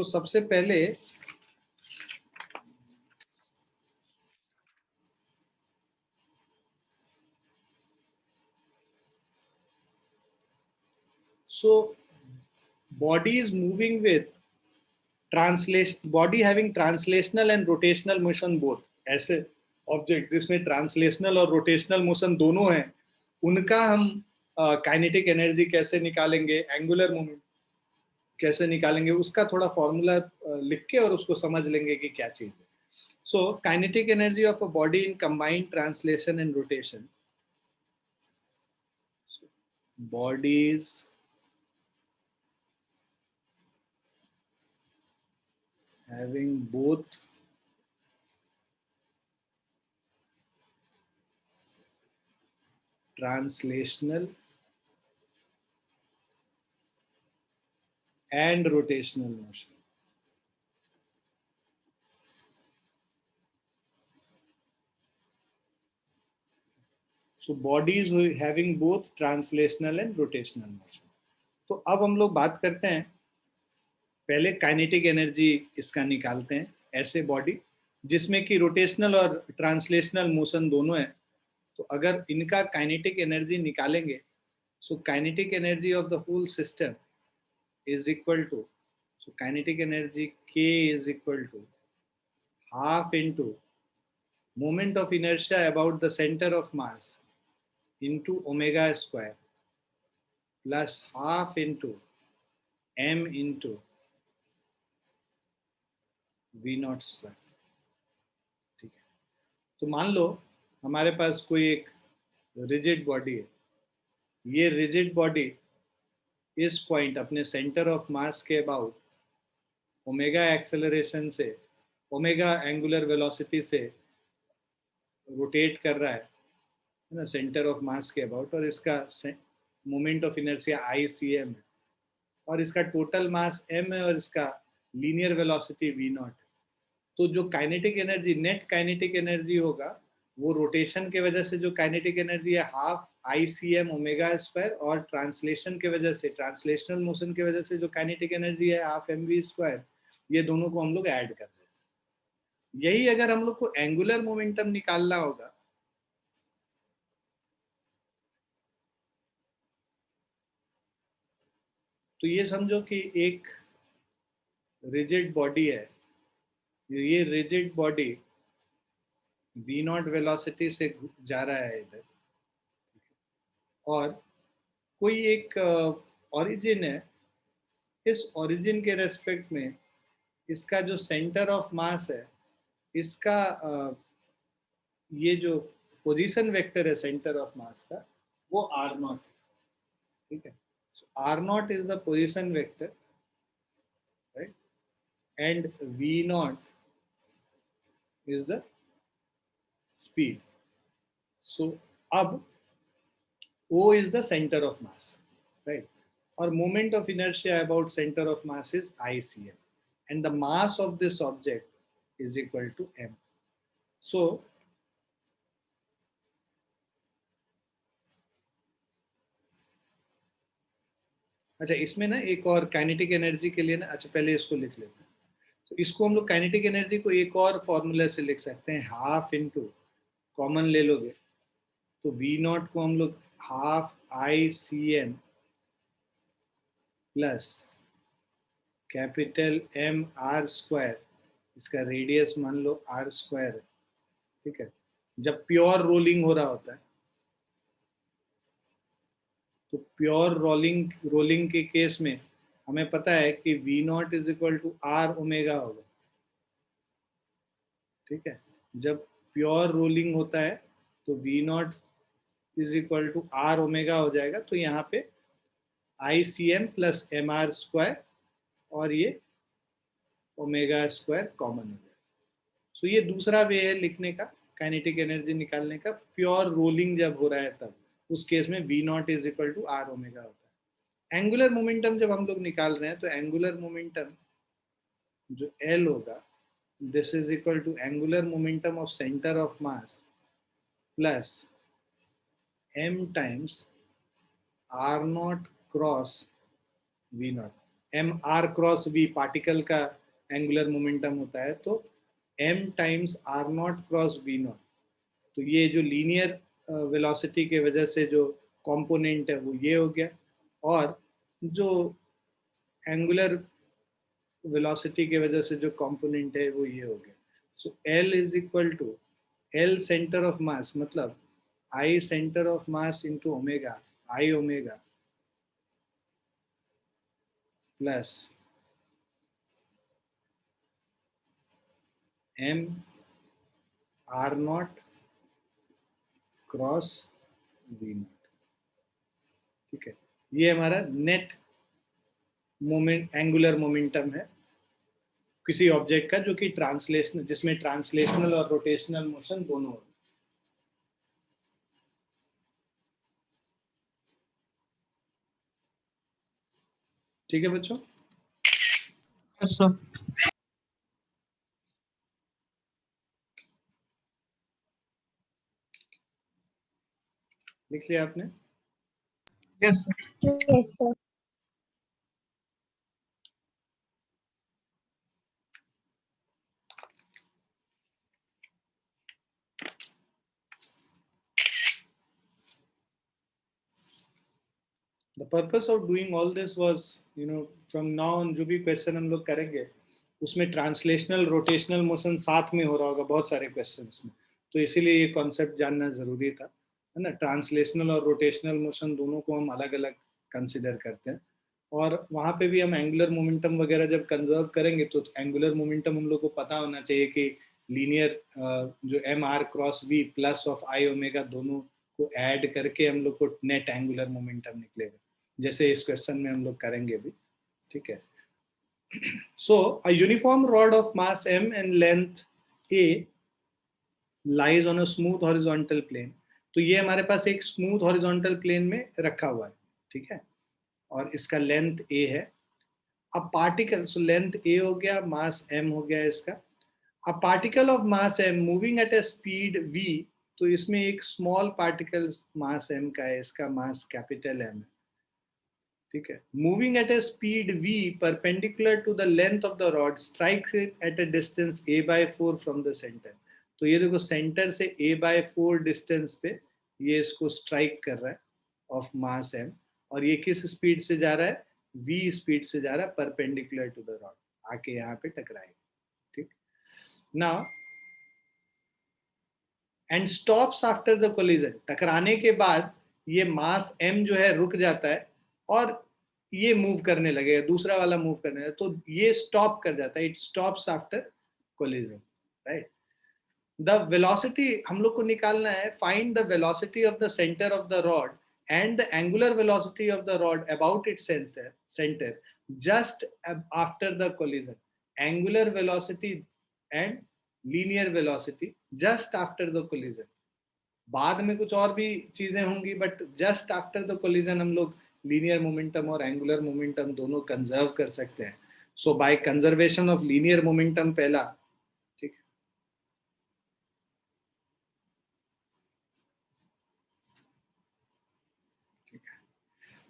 सबसे पहले body is moving with body having translational and rotational motion both. ऐसे object जिसमें ट्रांसलेशनल और रोटेशनल मोशन दोनों हैं, उनका हम काइनेटिक एनर्जी कैसे निकालेंगे, एंगुलर मोमेंट कैसे निकालेंगे, उसका थोड़ा फॉर्मूला लिख के और उसको समझ लेंगे कि क्या चीज है. So kinetic energy of a body in combined translation and rotation. Bodies having both translational and rotational motion. So bodies having both translational and rotational motion. तो अब हम लोग बात करते हैं, पहले काइनेटिक एनर्जी इसका निकालते हैं. ऐसे बॉडी जिसमें कि रोटेशनल और ट्रांसलेशनल मोशन दोनों है, तो अगर इनका काइनेटिक एनर्जी निकालेंगे, so kinetic energy of the whole system is equal to, so kinetic energy K is equal to half into moment of inertia about the centre of mass into omega square plus half into m into v naught square. ठीक है. तो मान लो हमारे पास कोई एक rigid body है. ये rigid body इस पॉइंट अपने सेंटर ऑफ मास के अबाउट ओमेगा एक्सेलरेशन से, ओमेगा एंगुलर वेलोसिटी से रोटेट कर रहा है ना, सेंटर ऑफ मास के अबाउट, और इसका मोमेंट ऑफ इनर्शिया ICM है, और इसका टोटल मास m है, और इसका लीनियर वेलोसिटी v0. तो जो kinetic energy, net kinetic energy होगा, वो रोटेशन के वजह से जो काइनेटिक एनर्जी है हाफ ICM ओमेगा स्क्वायर, और ट्रांसलेशन के वजह से, ट्रांसलेशनल मोशन के वजह से जो काइनेटिक एनर्जी है हाफ mv स्क्वायर, ये दोनों को हम लोग ऐड कर देते हैं. यही अगर हम लोग को एंगुलर मोमेंटम निकालना होगा, तो ये समझो कि एक रिजिड बॉडी है. ये रिजिड बॉडी v0 वेलोसिटी से जा रहा है इधर, और कोई एक ओरिजिन है. इस ओरिजिन के रेस्पेक्ट में इसका जो सेंटर ऑफ मास है, इसका ये जो पोजीशन वेक्टर है सेंटर ऑफ मास का, वो r0. ठीक है. r0 is the position vector, right, and v0 is the speed. So अब O is the center of mass, right, or moment of inertia about center of mass is ICM, and the mass of this object is equal to m. So अच्छा, इसमें ना एक और kinetic energy के लिए ना, अच्छा पहले इसको लिख लेते हैं. तो इसको हम लोग काइनेटिक एनर्जी को एक और फॉर्मूला से लिख सकते हैं, हाफ इनटू, कॉमन ले लोगे तो v0 को हम लोग half ICM plus capital M R square, इसका रेडियस मान लो R स्क्वायर है. ठीक है. जब प्योर रोलिंग हो रहा होता है, तो प्योर रोलिंग के केस में हमें पता है कि v0 is equal to R omega होगा. ठीक है. जब प्योर रोलिंग होता है तो v0 is equal to R omega हो जाएगा. तो यहाँ पे ICM प्लस MR स्क्वायर और ये ओमेगा स्क्वायर कॉमन हो जाएगा. सो ये दूसरा वे है लिखने का, काइनेटिक एनर्जी निकालने का. प्योर रोलिंग जब हो रहा है तब उस केस में v0 is equal to R omega होता है. एंगुलर मोमेंटम जब हम लोग निकाल रहे हैं, तो एंगुलर मोमेंटम जो L होगा, this is equal to angular momentum of center of mass plus m times r0 cross v0. M r cross v particle का एंगुलर मोमेंटम होता है, तो m times r not cross we naught, तो ये जो linear velocity के वजह से जो कंपोनेंट है वो ये हो गया, और जो एंगुलर वेलोसिटी के वजह से जो कंपोनेंट है वो ये हो गया। So L is equal to L centre of mass, मतलब I centre of mass into omega, I omega plus M are not cross we not. ठीक है, ये हमारा नेट मोमेंट एंगुलर मोमेंटम है किसी ऑब्जेक्ट का जो कि ट्रांसलेशनल, जिसमें ट्रांसलेशनल और रोटेशनल मोशन दोनों हो। ठीक है बच्चों, यस सर। लिख लिया आपने? Yes sir. Yes, sir. The purpose of doing all this was, you know, from now on जो भी क्वेश्चन हम लोग करेंगे उसमें ट्रांसलेशनल रोटेशनल मोशन साथ में हो रहा होगा बहुत सारे क्वेश्चंस में, तो इसीलिए ये कॉन्सेप्ट जानना जरूरी था, है ना। ट्रांसलेशनल और रोटेशनल मोशन दोनों को हम अलग अलग कंसिडर करते हैं, और वहाँ पे भी हम एंगुलर मोमेंटम वगैरह जब कंजर्व करेंगे तो एंगुलर मोमेंटम हम लोग को पता होना चाहिए कि लीनियर जो m r cross v plus of I omega दोनों को ऐड करके हम लोग को नेट एंगुलर मोमेंटम निकलेगा, जैसे इस क्वेश्चन में हम लोग करेंगे भी। ठीक है, so a uniform rod of mass m and length a lies on a smooth horizontal plane, तो ये हमारे पास एक स्मूथ हॉरिजॉन्टल प्लेन में रखा हुआ है, ठीक है, और इसका लेंथ a है। अब पार्टिकल, सो लेंथ a हो गया, मास m हो गया इसका। अब particle of mass m moving at a speed v, तो इसमें एक स्मॉल पार्टिकल मास m का है, इसका मास कैपिटल m है। ठीक है, moving at a speed v perpendicular to the length of the rod strikes it at a distance a/4 from the centre, तो ये देखो सेंटर से a/4 डिस्टेंस पे ये इसको स्ट्राइक कर रहा है ऑफ मास m, और ये किस स्पीड से जा रहा है, v स्पीड से जा रहा है परपेंडिकुलर टू द रॉड, आके यहाँ पे टकराएगा। ठीक, now and stops after the collision, टकराने के बाद ये मास m जो है रुक जाता है और ये मूव करने लगेगा, दूसरा वाला मूव करने लगेगा, तो ये स्टॉप कर जाता है, it stops after collision, right. The velocity हम लोग को निकालना है, find the velocity of the centre of the rod and the angular velocity of the rod about its centre just after the collision, angular velocity and linear velocity just after the collision. बाद में कुछ और भी चीजें होंगी, but just after the collision हम लोग linear momentum और एंगुलर मोमेंटम दोनों कंजर्व कर सकते हैं। So by conservation of linear momentum पहला, ठीक है,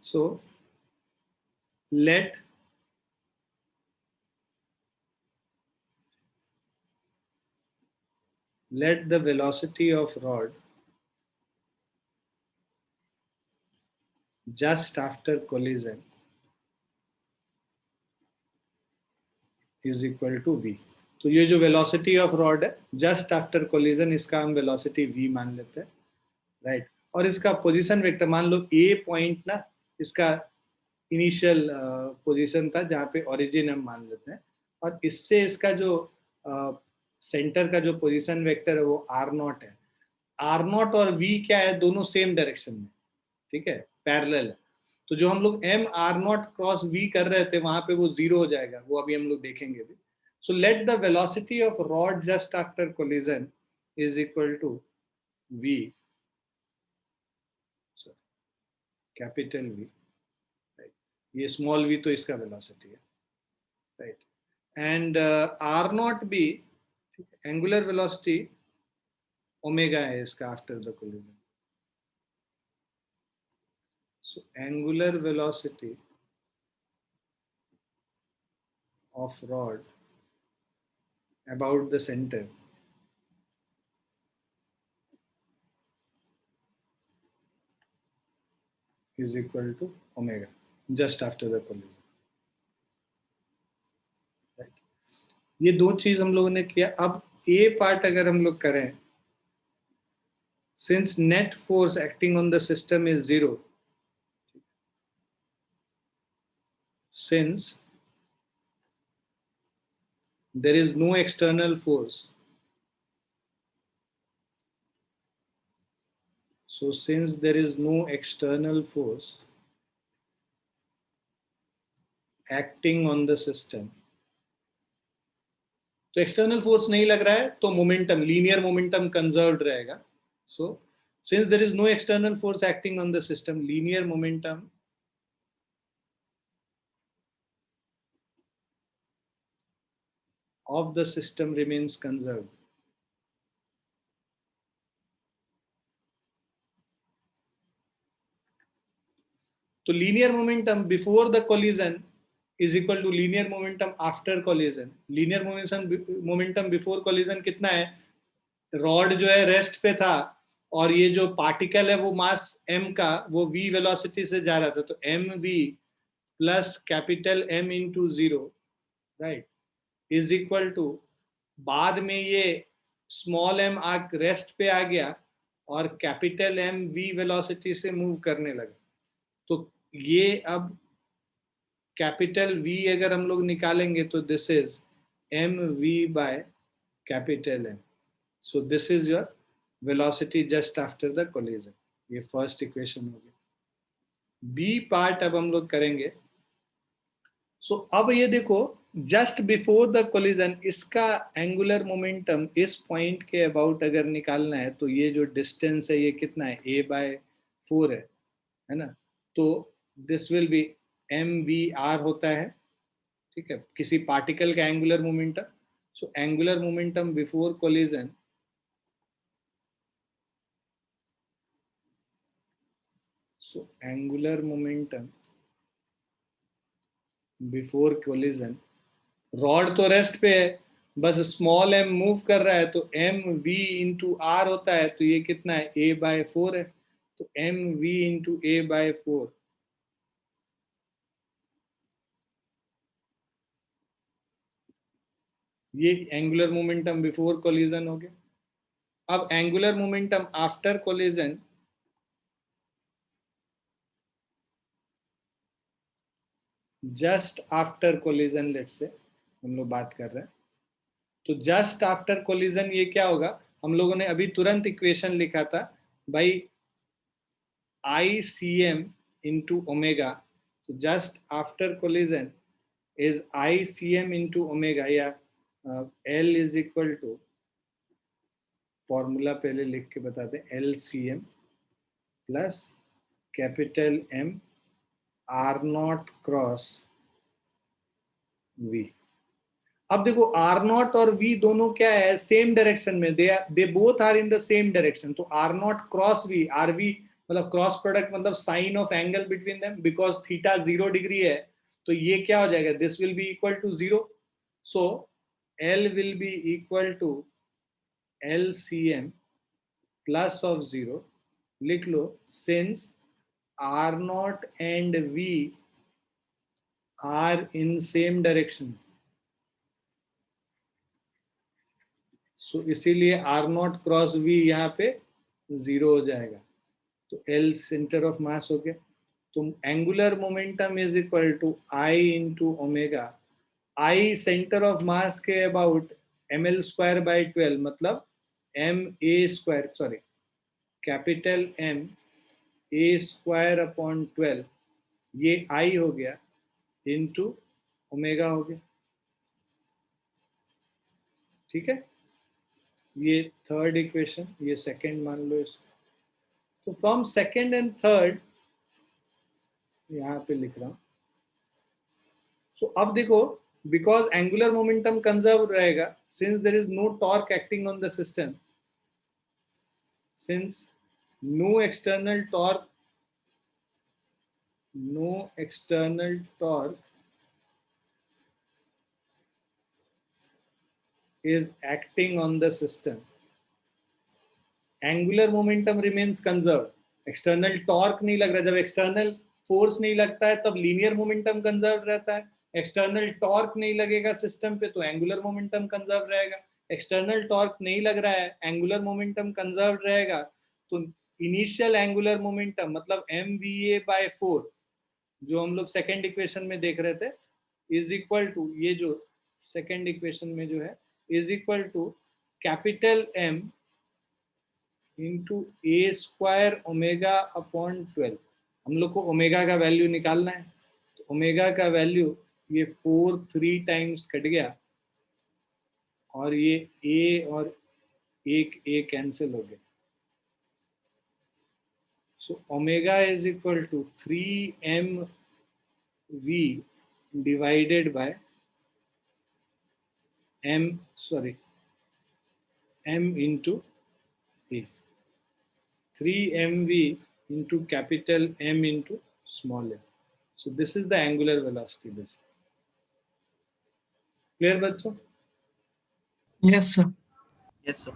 सो let the velocity of rod just after collision is equal to v, तो ये जो वेलोसिटी ऑफ रॉड है जस्ट आफ्टर कोलिजन, इसका हम वेलोसिटी v मान लेते हैं, राइट। और इसका पोजीशन वेक्टर मान लो a पॉइंट ना, इसका इनिशियल पोजीशन था जहाँ पे ओरिजिन हम मान लेते हैं, और इससे इसका जो सेंटर का जो पोजीशन वेक्टर है वो आर नॉट है। आर नॉट और वी क्या है, दोनों सेम डायरेक्शन में, ठीक है, पैरेलल है, तो जो हम लोग m are not cross v कर रहे थे वहां पे वो जीरो हो जाएगा, वो अभी हम लोग देखेंगे भी। So let the velocity of rod just after collision is equal to v, capital v, ये स्मॉल वी तो इसका वेलोसिटी है, right, and r naught be angular velocity omega है इसका after the collision. So angular velocity of rod about the center is equal to omega just after the collision. Right? ये दो चीज हम लोगों ने किया. अब ए पार्ट अगर हम लोग करें, since net force acting on the system is zero, since there is no external force, so since there is no external force acting on the system, तो एक्सटर्नल फोर्स नहीं लग रहा है तो मोमेंटम, लीनियर मोमेंटम कंजर्व्ड रहेगा. So since there is no external force acting on the system, linear momentum of the system remains conserved. तो linear momentum before the collision is equal to linear momentum after collision. linear momentum before collision कितना है? Rod जो है rest पे था और ये जो पार्टिकल है वो मास m का वो v वेलोसिटी से जा रहा था, तो mv plus capital m into 0, right, is equal to, बाद में ये स्मॉल m रेस्ट पे आ गया और कैपिटल m v वेलोसिटी से मूव करने लगा. तो ये अब कैपिटल V अगर हम लोग निकालेंगे तो this is mv by capital M. So this is your velocity just after the collision. ये फर्स्ट इक्वेशन हो गया. बी पार्ट अब हम लोग करेंगे. सो अब ये देखो, जस्ट बिफोर द कोलिजन इसका एंगुलर मोमेंटम इस पॉइंट के अबाउट अगर निकालना है तो ये जो डिस्टेंस है ये कितना है? a/4 है ना. तो दिस विल बी mvr होता है, ठीक है, किसी पार्टिकल का angular momentum. So angular momentum before collision angular momentum before collision, rod तो रेस्ट पे है, बस स्मॉल m मूव कर रहा है, तो mv इंटू r होता है. तो ये कितना है? a/4 है. तो mv इंटू a/4, ये एंगुलर मोमेंटम बिफोर कोलिजन हो गया. अब angular momentum after collision, just after collision let's say हम लोग बात कर रहे हैं, तो जस्ट आफ्टर कोलिजन ये क्या होगा? हम लोगों ने अभी तुरंत इक्वेशन लिखा था भाई, ICM इंटू ओमेगा. तो just after collision is ICM into omega, या L is equal to, formula पहले लिख के बता दें, LCM plus capital M R0 cross V. अब देखो R0 और V दोनों क्या है? सेम डायरेक्शन में, they both are in the same direction. तो R0 क्रॉस V, RV मतलब क्रॉस प्रोडक्ट मतलब sine of angle between them, because theta 0 degree है तो ये क्या हो जाएगा? This will be equal to 0. So L will be equal to LCM plus of 0. लिख लो, since R0 and V are in same direction, so इसीलिए R0 cross V यहाँ पे 0 हो जाएगा. तो L सेंटर ऑफ मास हो गया. तो angular momentum is equal to I into omega. I centre of mass के अबाउट ml²/12, मतलब ma², sorry, capital M a²/12, ये I हो गया इंटू ओमेगा हो गया. ठीक है, ये थर्ड इक्वेशन, ये सेकंड मान लो इसको. तो फ्रॉम सेकंड एंड थर्ड यहाँ पे लिख रहा हूं. सो अब देखो, बिकॉज एंगुलर मोमेंटम कंजर्व रहेगा, since there is no torque acting on the system, since no external torque is acting on the system, angular momentum remains conserve. External torque नहीं लग रहा. जब एक्सटर्नल फोर्स नहीं लगता है तब लीनियर मोमेंटम कंजर्व रहता है. एक्सटर्नल टॉर्क नहीं लगेगा सिस्टम पे तो एंगुलर मोमेंटम कंजर्व रहेगा. एक्सटर्नल टॉर्क नहीं लग रहा है, एंगुलर मोमेंटम कंजर्व रहेगा. तो इनिशियल एंगुलर मोमेंटम मतलब mva/4 जो हम लोग सेकेंड इक्वेशन में देख रहे थे इज इक्वल टू, ये जो सेकेंड इक्वेशन में जो है is equal to capital M into a² omega upon 12. हम लोग को ओमेगा का वैल्यू निकालना है. तो ओमेगा का वैल्यू ये 4 3 टाइम्स कट गया और ये a और एक a कैंसिल हो गया. So omega is equal to 3mv divided by m into a. 3mv into capital M into small m. So this is the angular velocity basically. Clear बच्चों? Yes, sir. Yes, sir.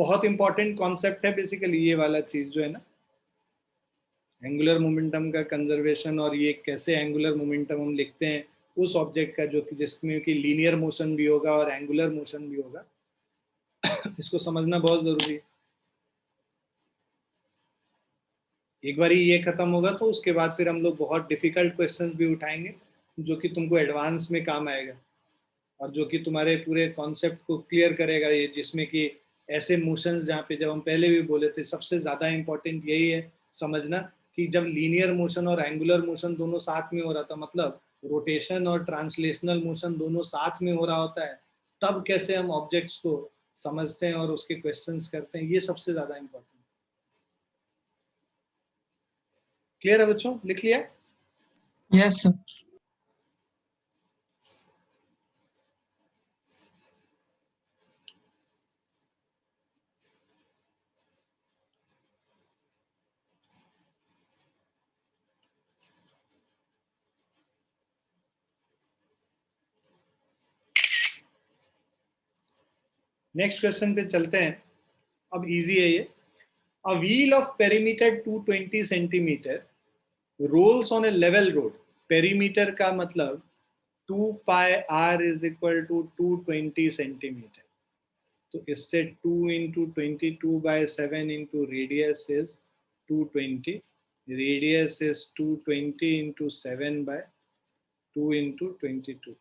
बहुत important concept है basically ये वाला चीज जो है ना, angular momentum का कंजर्वेशन. और ये कैसे एंगुलर मोमेंटम हम लिखते हैं उस ऑब्जेक्ट का जो कि जिसमें कि लीनियर मोशन भी होगा और एंगुलर मोशन भी होगा. इसको समझना बहुत जरूरी है. एक बार ये खत्म होगा तो उसके बाद फिर हम लोग बहुत डिफिकल्ट क्वेश्चंस भी उठाएंगे जो कि तुमको एडवांस में काम आएगा और जो कि तुम्हारे पूरे कॉन्सेप्ट को क्लियर करेगा. ये जिसमें कि ऐसे मोशंस जहाँ पे, जब हम पहले भी बोले थे, सबसे ज्यादा इंपॉर्टेंट यही है समझना कि जब लीनियर मोशन और एंगुलर मोशन दोनों साथ में हो रहा था, मतलब रोटेशन और ट्रांसलेशनल मोशन दोनों साथ में हो रहा होता है, तब कैसे हम ऑब्जेक्ट्स को समझते हैं और उसके क्वेश्चंस करते हैं, ये सबसे ज्यादा इंपॉर्टेंट. क्लियर है बच्चों? लिख लिया? Yes, sir. नेक्स्ट क्वेश्चन पे चलते हैं. अब इजी है ये. A wheel of perimeter 220 centimetre rolls on a level road. Perimeter का मतलब 2 pi r is equal to 220 centimetre. तो इससे 2 into 22/7 into radius is 220. Radius is 220 into 7/2 into 22.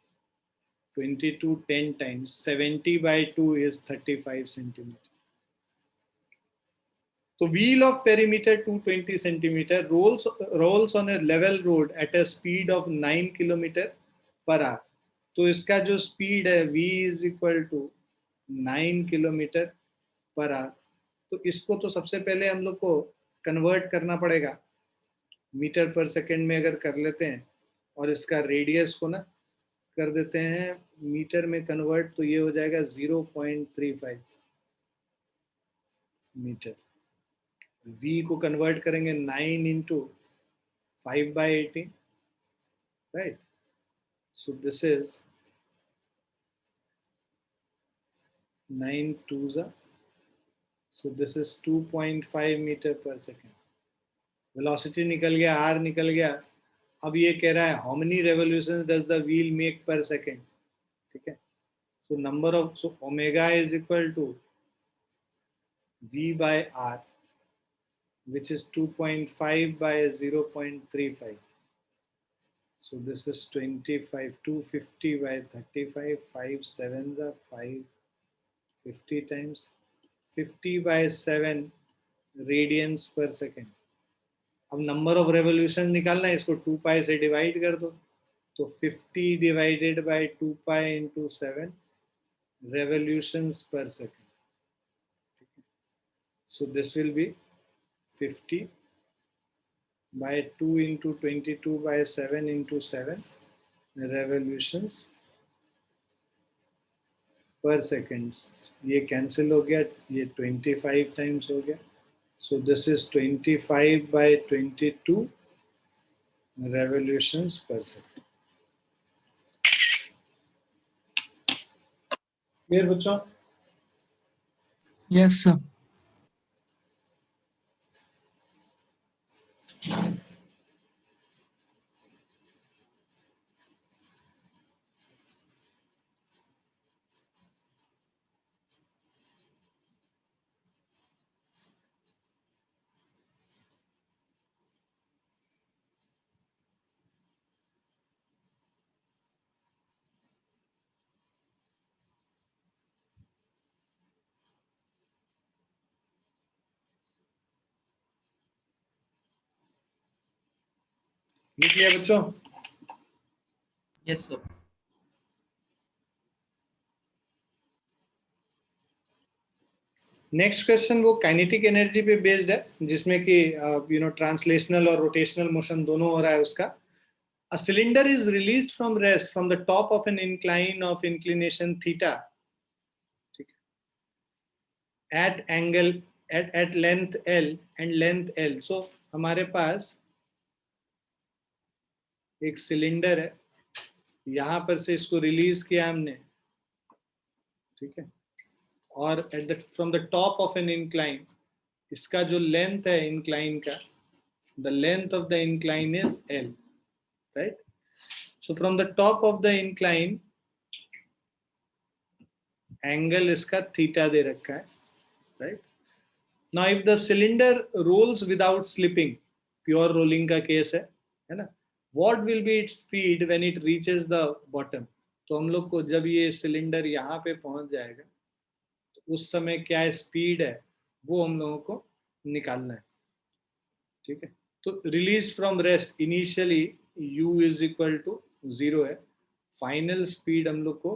22 10 times 70/2 is 35 centimeter. So wheel of perimeter 220 centimeter rolls on a level road at a speed of 9 kilometer per hour. तो इसका जो speed है v is equal to 9 kilometre per hour. तो इसको तो सबसे पहले हम लोग को कन्वर्ट करना पड़ेगा मीटर पर सेकेंड में. अगर कर लेते हैं और इसका रेडियस को ना कर देते हैं मीटर में कन्वर्ट, तो ये हो जाएगा 0.35 मीटर. v को कन्वर्ट करेंगे 9 into 5/18, right. So this is 9 2s, so this is 2.5 metre per second. Velocity निकल गया, r निकल गया. अब ये कह रहा है how many revolutions does the wheel make per second. ठीक है. So number of, so omega is equal to v/r which is 2.5 by 0.35. So this is 25, 250 by 35, 5 7s are 5, 50 times 50 by 7 radians per second. अब number of revolution निकालना है, इसको 2 पाई से divide कर दो. तो 50 divided by 2 pi into 7 revolutions per second. So this will be 50 by 2 into 22/7 into 7 revolutions per second. ये cancel हो गया, ये 25 टाइम्स हो गया. सो this is 25 by 22 revolutions per second. Clear बच्चों? Yes, sir. लिख लिया बच्चों? Yes, sir. नेक्स्ट क्वेश्चन वो काइनेटिक एनर्जी पे बेस्ड है, जिसमें कि ट्रांसलेशनल और रोटेशनल मोशन दोनों हो रहा है उसका. A cylinder is released from rest from the top of an incline of inclination theta at angle at length L and length L. So हमारे पास एक सिलेंडर है, यहां पर से इसको रिलीज किया हमने, ठीक है, और at the from the top of an incline, इसका जो लेंथ है इंक्लाइन का, the length of the incline is L, right? So from the top of the incline, angle इसका theta दे रखा है, right? Now if the cylinder rolls without slipping, pure rolling का case है ना, what will be its speed when it reaches the bottom? तो हम लोग को जब ये सिलेंडर यहाँ पे पहुंच जाएगा तो उस समय क्या स्पीड है वो हम लोगों को निकालना है, ठीक है. तो release from rest initially u is equal to 0 है, फाइनल स्पीड हम लोग को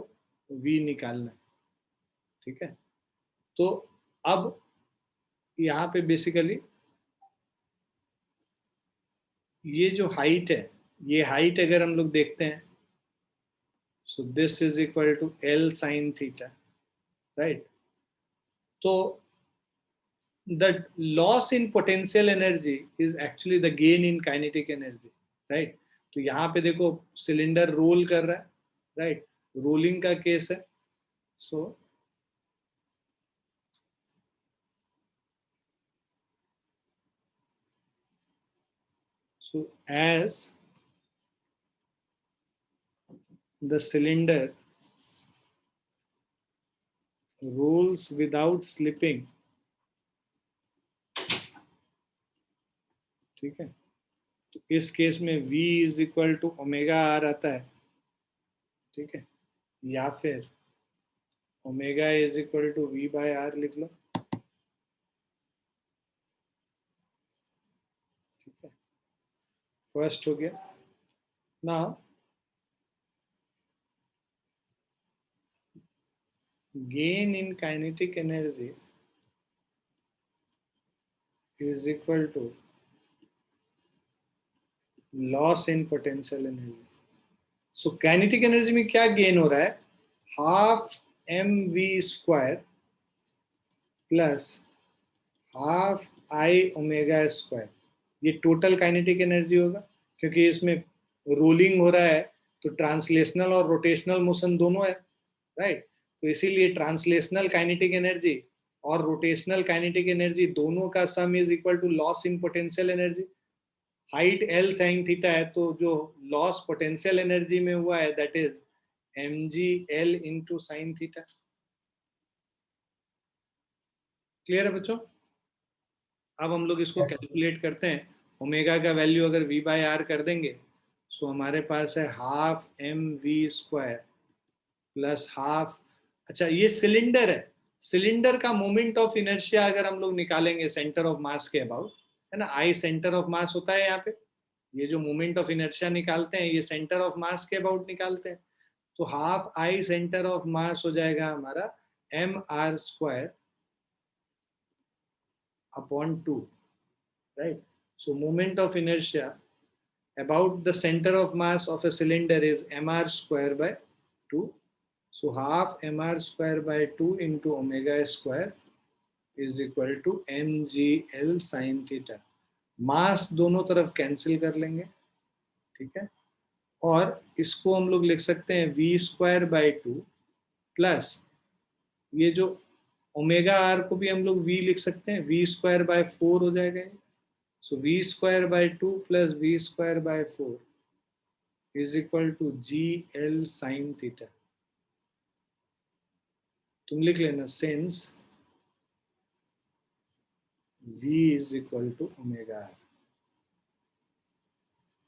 v निकालना है, ठीक है. तो अब यहाँ पे बेसिकली ये जो हाइट है, ये हाइट अगर हम लोग देखते हैं, so this is equal to L sin theta, right. तो the loss in potential energy is actually the gain in kinetic energy, right? तो यहाँ पे देखो सिलेंडर रोल कर रहा है, राइट, रोलिंग का केस है. सो as the cylinder rolls without slipping, ठीक है, तो इस केस में v is equal to omega r आता है, ठीक है, या फिर omega is equal to v by r लिख लो, ठीक है. फर्स्ट हो गया. Now gain in kinetic energy is equal to loss in potential energy. So kinetic energy में क्या गेन हो रहा है, half mv square plus half I omega square, ये टोटल काइनेटिक एनर्जी होगा, क्योंकि इसमें रोलिंग हो रहा है तो ट्रांसलेशनल और रोटेशनल मोशन दोनों है, राइट. तो इसीलिए ट्रांसलेशनल काइनेटिक एनर्जी और रोटेशनल काइनेटिक एनर्जी दोनों का sum is equal to loss in potential energy. Height L sin theta है, तो जो लॉस पोटेंशियल एनर्जी में हुआ है that is mgL into sine theta. Clear है बच्चों? अब हम लोग इसको कैलकुलेट करते हैं. ओमेगा का वैल्यू अगर v बाय आर कर देंगे, सो हमारे पास है half mv square plus half, अच्छा ये सिलेंडर है, सिलेंडर का मोमेंट ऑफ इनर्शिया अगर हम लोग निकालेंगे सेंटर ऑफ मास के अबाउट, है ना, आई सेंटर ऑफ मास होता है यहाँ पे, ये जो मोमेंट ऑफ इनर्शिया निकालते हैं ये सेंटर ऑफ मास के अबाउट निकालते हैं. तो हाफ आई सेंटर ऑफ मास हो जाएगा हमारा mr square upon 2, right? So moment of inertia about the center of mass of a cylinder is mr square by 2. So half mr square by 2 into omega square is equal to mgl sin theta. मास दोनों तरफ cancel कर लेंगे, ठीक है, और इसको हम लोग लिख सकते हैं v²/2 प्लस ये जो ओमेगा आर को भी हम लोग v लिख सकते हैं, v²/4 हो जाएगा। So v²/2 plus v²/4 is equal to GL sin theta. तुम लिख लेना since v is equal to omega r.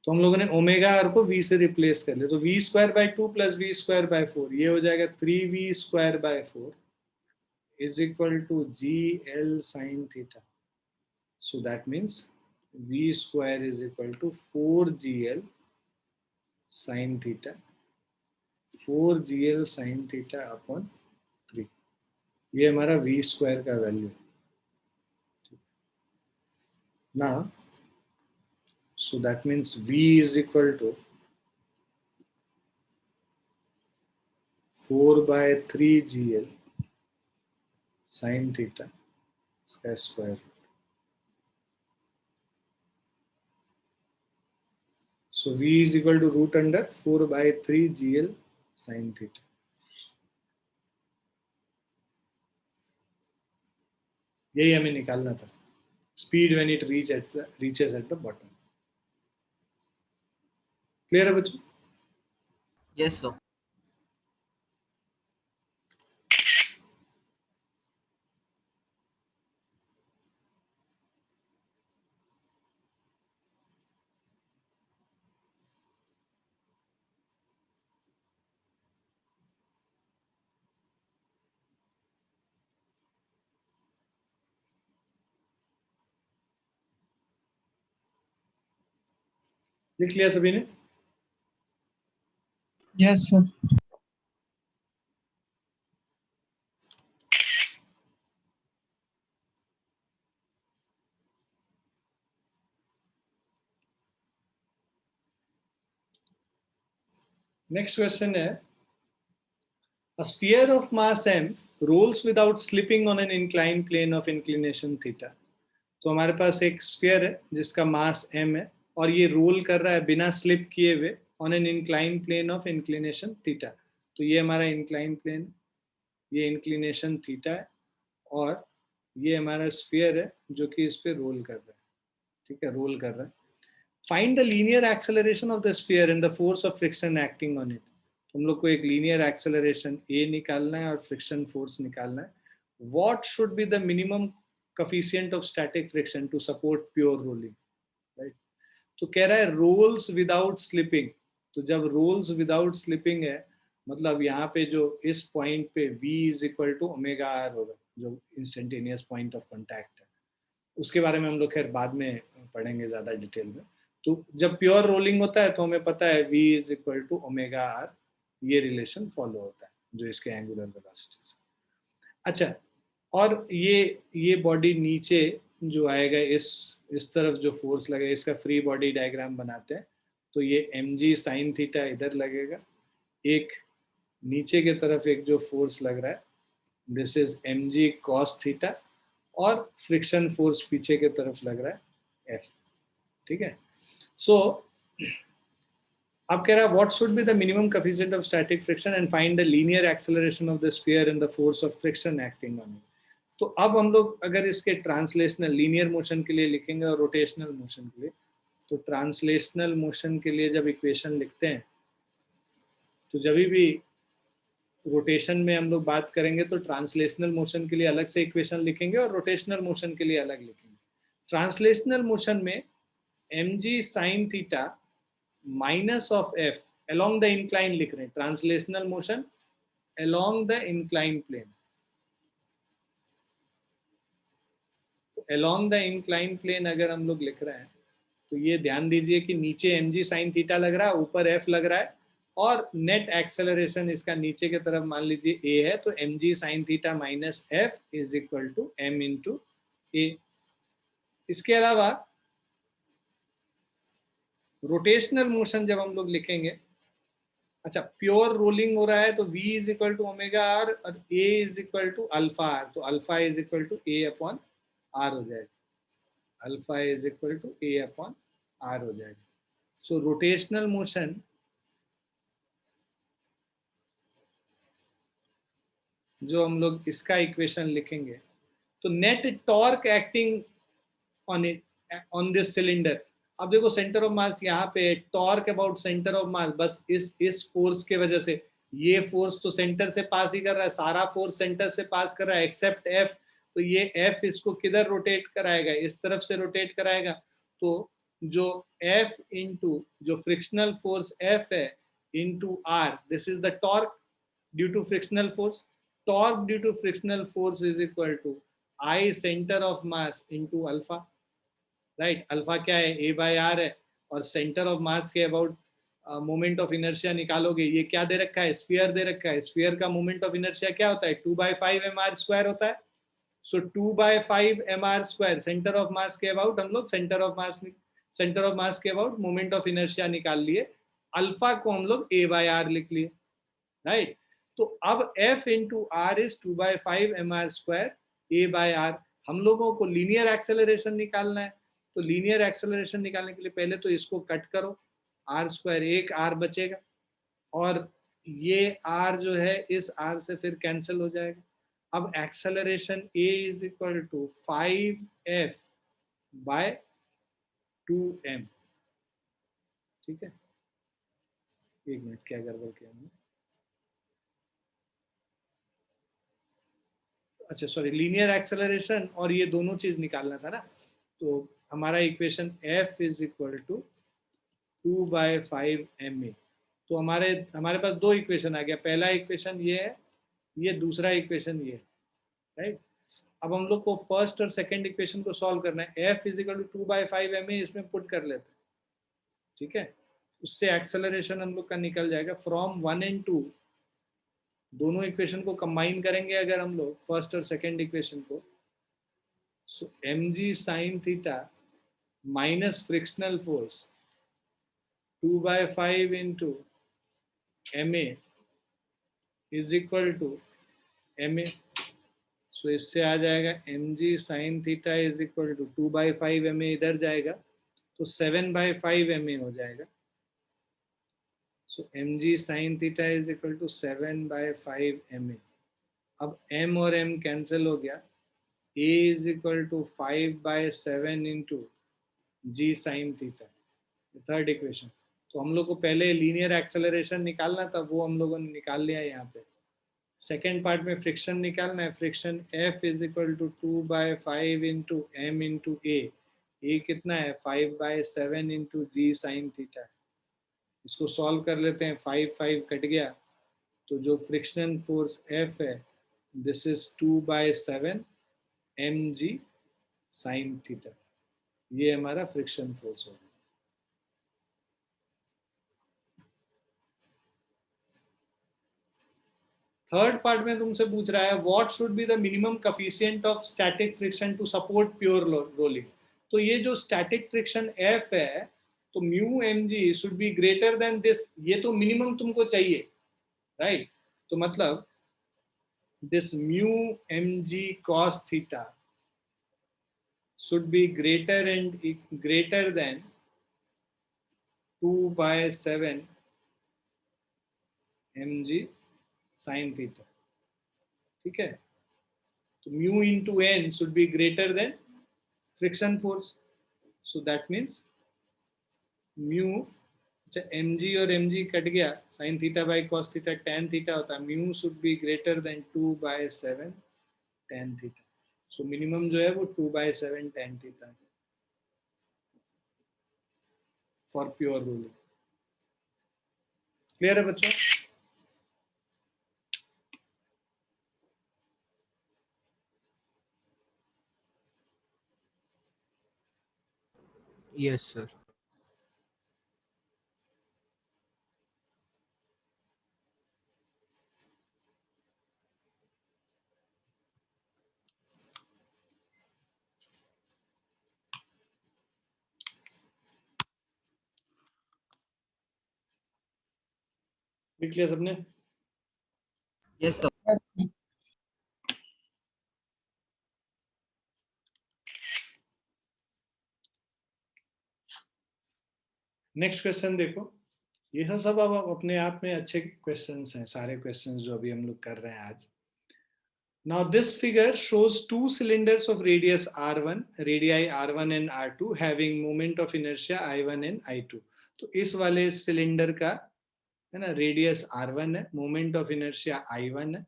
तो हम लोगों ने ओमेगा आर को v से रिप्लेस कर लिया, तो v²/2 प्लस v²/4 ये हो जाएगा 3v²/4 is equal to GL sin theta. So that means v square is equal to 4GL sin theta, 4GL sin theta upon 3। ये हमारा v square का वैल्यू है ना। So that means v is equal to 4/3GL sin theta इसका square. So v is equal to root under 4/3GL sin theta। यही हमें निकालना था, speed when it reaches at the bottom. Clear है बच्चों? Yes sir. लिख लिया सभी ने? Yes, sir. नेक्स्ट क्वेश्चन है, a sphere of mass m rolls without slipping on an inclined plane of inclination theta। तो हमारे पास एक स्फीयर है जिसका मास m है और ये रोल कर रहा है बिना स्लिप किए हुए on an inclined plane of inclination theta. तो ये हमारा इंक्लाइंड प्लेन, ये इंक्लिनेशन थीटा है और ये हमारा स्फीयर है जो कि इस पे रोल कर रहा है। ठीक है, रोल कर रहा है। Find the linear acceleration of the sphere and the force of friction acting on it. हम लोग को एक लीनियर एक्सेलरेशन a निकालना है और फ्रिक्शन फोर्स निकालना है। What should be the minimum coefficient of static friction to support pure rolling, right. तो कह रहा है रोल्स विदाउट स्लिपिंग। तो जब रोल्स विदाउट स्लिपिंग है मतलब यहाँ पे जो इस पॉइंट पे v is equal to omega r होगा, जो इंस्टेंटेनियस पॉइंट ऑफ कॉन्टैक्ट है। उसके बारे में हम लोग खैर बाद में पढ़ेंगे ज्यादा डिटेल में। तो जब प्योर रोलिंग होता है तो हमें पता है v is equal to omega r, ये रिलेशन फॉलो होता है जो इसके एंगुलर वेलोसिटी से। अच्छा, और ये बॉडी नीचे जो आएगा इस तरफ जो फोर्स लगेगा, इसका फ्री बॉडी डायग्राम बनाते हैं। तो ये mg sin थीटा इधर लगेगा, एक नीचे के तरफ एक जो फोर्स लग रहा है this is mg cos theta, और फ्रिक्शन फोर्स पीछे के तरफ लग रहा है F। ठीक है, सो अब कह रहा है what should be the minimum coefficient of static friction and find the linear acceleration of the sphere and the force of friction acting on it. तो अब हम लोग अगर इसके ट्रांसलेशनल लीनियर मोशन के लिए लिखेंगे और रोटेशनल मोशन के लिए, तो ट्रांसलेशनल मोशन के लिए जब इक्वेशन लिखते हैं तो जब भी रोटेशन में हम लोग बात करेंगे तो ट्रांसलेशनल मोशन के लिए अलग से इक्वेशन लिखेंगे और रोटेशनल मोशन के लिए अलग लिखेंगे। ट्रांसलेशनल मोशन में mg sin theta minus of f along the incline लिख रहे हैं। Translational motion along the inclined plane, along the inclined plane अगर हम लोग लिख रहे हैं तो ये ध्यान दीजिए कि नीचे mg sin थीटा लग रहा है, ऊपर f लग रहा है, और नेट एक्सेलरेशन इसका नीचे की तरफ मान लीजिए a है, तो mg sin theta minus f is equal to m into a। इसके अलावा रोटेशनल मोशन जब हम लोग लिखेंगे, अच्छा प्योर रोलिंग हो रहा है तो v is equal to omega r और a is equal to alpha r, तो alpha is equal to a upon r हो जाएगा, alpha is equal to a upon r हो जाएगा। सो रोटेशनल मोशन जो हम लोग इसका इक्वेशन लिखेंगे, तो net torque acting on it on this cylinder. अब देखो सेंटर ऑफ मास यहाँ पे, टॉर्क अबाउट सेंटर ऑफ मास, बस इस फोर्स के वजह से, ये फोर्स तो सेंटर से पास ही कर रहा है, सारा फोर्स सेंटर से पास कर रहा है एक्सेप्ट एफ। तो ये एफ इसको किधर रोटेट कराएगा, इस तरफ से रोटेट कराएगा। तो जो एफ इंटू जो फ्रिक्शनल फोर्स एफ है into r, this is the torque due to frictional force. Torque due to frictional force is equal to I centre of mass into alpha, right. Alpha क्या है, ए by are है, और centre of mass के about moment of inertia निकालोगे, ये क्या दे रखा है, स्फीयर दे रखा है। स्फीयर का मोमेंट ऑफ इनर्शिया क्या होता है, 2/5 mr² होता है। सो 2/5 mr², सेंटर ऑफ मास के अबाउट हम लोग सेंटर ऑफ मास के अबाउट मोमेंट ऑफ इनर्शिया निकाल लिए। अल्फा को हम लोग ए बाय आर लिख लिए, राइट। तो अब f into r is 2/5 mr², a by r. हम लोगों को लीनियर एक्सेलरेशन निकालना है, तो लीनियर एक्सेलरेशन निकालने के लिए पहले तो इसको कट करो, r², एक r बचेगा, और ये r जो है इस r से फिर कैंसिल हो जाएगा। अब acceleration a is equal to 5f by 2m, ठीक है। एक मिनट, क्या गड़बड़ किया हमने, अच्छा सॉरी, लीनियर एक्सेलरेशन और ये दोनों चीज निकालना था ना। तो हमारा equation f is equal to 2/5 ma। तो हमारे पास दो इक्वेशन आ गया, पहला इक्वेशन ये है, ये दूसरा इक्वेशन ये है, राइट। अब हम लोग को फर्स्ट और सेकंड इक्वेशन को सॉल्व करना है। f is equal to 2/5 ma इसमें पुट कर लेते हैं, ठीक है। उससे एक्सेलरेशन हम लोग का निकल जाएगा फ्रॉम 1 and 2, दोनों इक्वेशन को कंबाइन करेंगे अगर हम लोग फर्स्ट और सेकंड इक्वेशन को, so mg sin theta minus frictional force 2/5 into ma is equal to ma। So इससे आ जाएगा mg sin theta is equal to 2/5 ma, इधर जाएगा तो 7/5 ma हो जाएगा। So mg sin theta is equal to 7/5 ma। अब m और m कैंसिल हो गया, a is equal to 5/7 into g sin theta, third equation. तो हम लोग को पहले लीनियर एक्सेलरेशन निकालना था, वो हम लोगों ने निकाल लिया यहाँ पे। सेकेंड पार्ट में फ्रिक्शन निकालना है, friction F is equal to 2/5 into m into a कितना है 5/7 इंटू जी साइन थीटा। इसको सॉल्व कर लेते हैं, 5 कट गया, तो जो फ्रिक्शन फोर्स F है this is 2/7 mg sine theta, ये हमारा फ्रिक्शन फोर्स होगा। थर्ड पार्ट में तुमसे पूछ रहा है what should be the minimum coefficient of static friction to support pure rolling. तो ये जो स्टैटिक फ्रिक्शन एफ है, तो mu m g should be greater than this, ये तो मिनिमम तुमको चाहिए, राइट। तो मतलब this mu m g cos theta should be greater than 2/7 mg sin theta, ठीक है। तो mu into n should be greater than friction force, so that means mu, अच्छा mg और mg कट गया, sin theta by cos theta tan theta होता है, mu should be greater than 2/7 tan theta. So minimum जो है वो 2/7 tan theta for pure ruling. Clear है बच्चों? Yes, sir. लिख लिया सबने? Yes, sir. नेक्स्ट क्वेश्चन देखो, ये सब अब अपने आप में अच्छे क्वेश्चंस हैं, सारे क्वेश्चंस जो अभी हम लोग कर रहे हैं आज. Now this figure shows two cylinders of radius r1, radii r1 and r2 having moment of inertia i1 and i2. तो इस वाले सिलेंडर का है ना रेडियस r1 है, मोमेंट ऑफ इनर्शिया i1 है.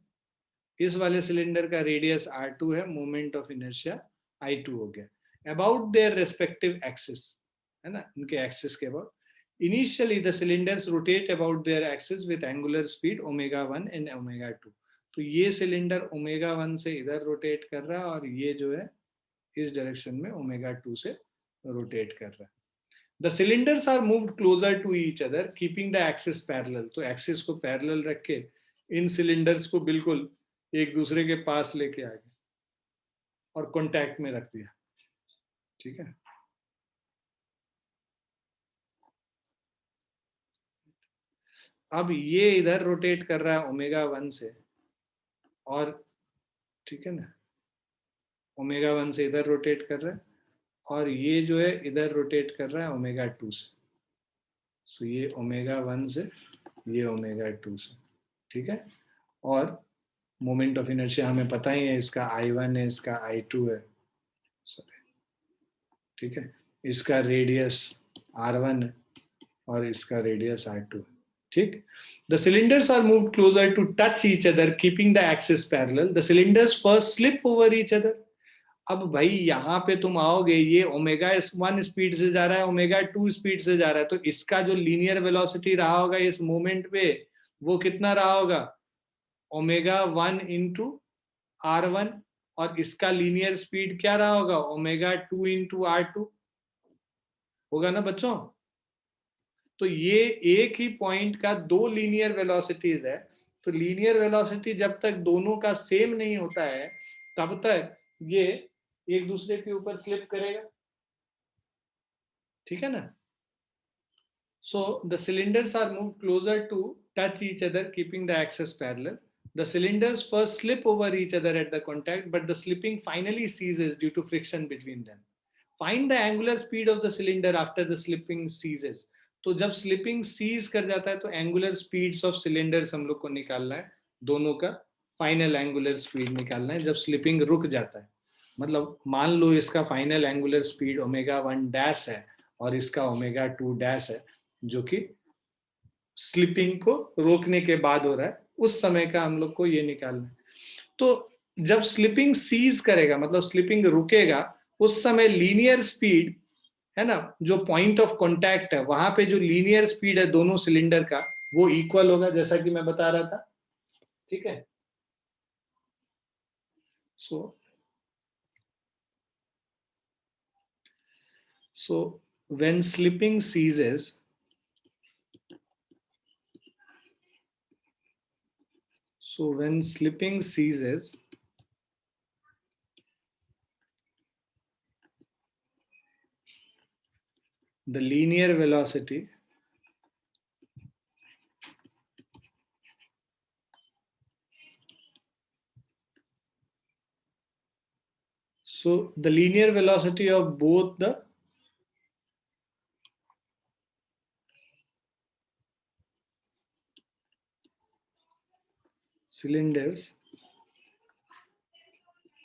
इस वाले सिलेंडर का रेडियस r2 है, मोमेंट ऑफ इनर्शिया i2 हो गया. अबाउट देयर रेस्पेक्टिव एक्सिस, है ना, उनके एक्सिस के about. Initially the cylinders rotate about their axis with angular speed omega 1 and omega 2. तो ये सिलेंडर ओमेगा 1 से इधर रोटेट कर रहा है और ये जो है इस डायरेक्शन में ओमेगा 2 से रोटेट कर रहा है. The cylinders are moved closer to each other keeping the axis parallel. तो एक्सिस को पैरेलल रख के इन सिलेंडर्स को बिल्कुल एक दूसरे के पास लेके आ गए और कांटेक्ट में रख दिया. ठीक है. अब ये इधर रोटेट कर रहा है ओमेगा 1 से और ठीक है ना, ओमेगा 1 से इधर रोटेट कर रहा है और ये जो है इधर रोटेट कर रहा है ओमेगा 2 से. सो ये ओमेगा 1 से, ये ओमेगा 2 से. ठीक है. और मोमेंट ऑफ इनर्शिया हमें पता ही है, इसका I1 है, इसका I2 है. सॉरी, ठीक है. इसका रेडियस R1 है और इसका रेडियस R2 है. ठीक. The cylinders are moved closer to touch each other, keeping the axis parallel. The cylinders first slip over each other. अब भाई यहाँ पे तुम आओगे, ये ओमेगा 1 स्पीड से जा रहा है, ओमेगा 2 स्पीड से जा रहा है, तो इसका जो लीनियर वेलोसिटी रहा होगा इस मोमेंट पे वो कितना रहा होगा, ओमेगा 1 इंटू R1, और इसका लीनियर स्पीड क्या रहा होगा, ओमेगा 2 इंटू R2 होगा ना बच्चों. तो ये एक ही पॉइंट का दो लीनियर वेलोसिटीज है. तो लीनियर वेलोसिटी जब तक दोनों का सेम नहीं होता है तब तक ये एक दूसरे के ऊपर स्लिप करेगा. ठीक है ना. So the cylinders are move closer to touch each other keeping the axis parallel. The cylinders first slip over each other at the contact, but the slipping finally ceases due to friction between them. Find the angular speed of the cylinder after the slipping ceases. तो जब slipping seize कर जाता है तो angular speeds of cylinders हम लोग को निकालना है, दोनों का फाइनल एंगुलर स्पीड निकालना है जब स्लिपिंग रुक जाता है. मतलब मान लो इसका final angular speed omega 1 dash है और इसका ओमेगा 2 डैश है, जो कि स्लिपिंग को रोकने के बाद हो रहा है, उस समय का हम लोग को ये निकालना है. तो जब स्लिपिंग सीज करेगा मतलब स्लिपिंग रुकेगा, उस समय लीनियर स्पीड है ना, जो पॉइंट ऑफ कांटेक्ट है वहां पे जो लीनियर स्पीड है दोनों सिलेंडर का वो इक्वल होगा, जैसा कि मैं बता रहा था. ठीक है. so when slipping ceases, the linear velocity of both the cylinders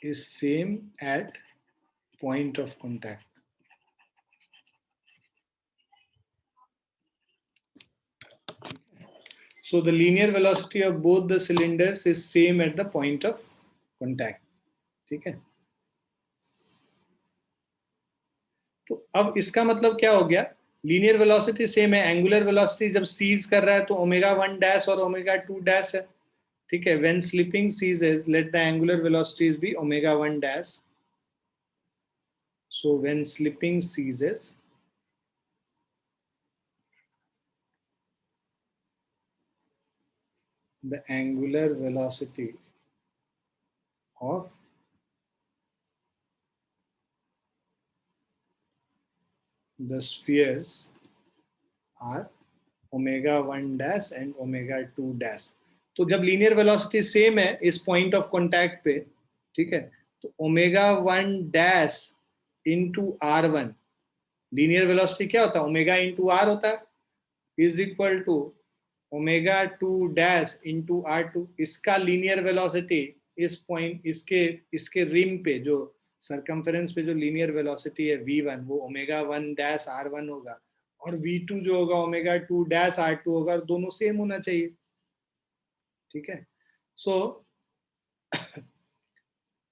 is same at point of contact. So the linear velocity of both the cylinders is same at the point of contact. ठीक है. तो अब इसका मतलब क्या हो गया, linear velocity same है, एंगुलर वेलोसिटी जब सीज कर रहा है तो ओमेगा 1 डैश और ओमेगा 2 डैश है. ठीक है. When slipping ceases let the angular velocities be omega 1 dash. So when slipping ceases the angular velocity of the spheres are omega 1 dash and omega 2 dash. तो जब लीनियर वेलोसिटी सेम है इस point of contact पे, ठीक है, तो omega 1 dash into R1 linear velocity क्या होता है, ओमेगा इंटू आर होता है, is equal to omega two dash into R two. इसका लीनियर वेलोसिटी इस पॉइंट, इसके रिम पे जो सरकमफेरेंस पे जो लीनियर वेलोसिटी है v1, वो omega one dash R one होगा, और v2 जो होगा omega two dash R two होगा, और दोनों सेम होना चाहिए। ठीक है, so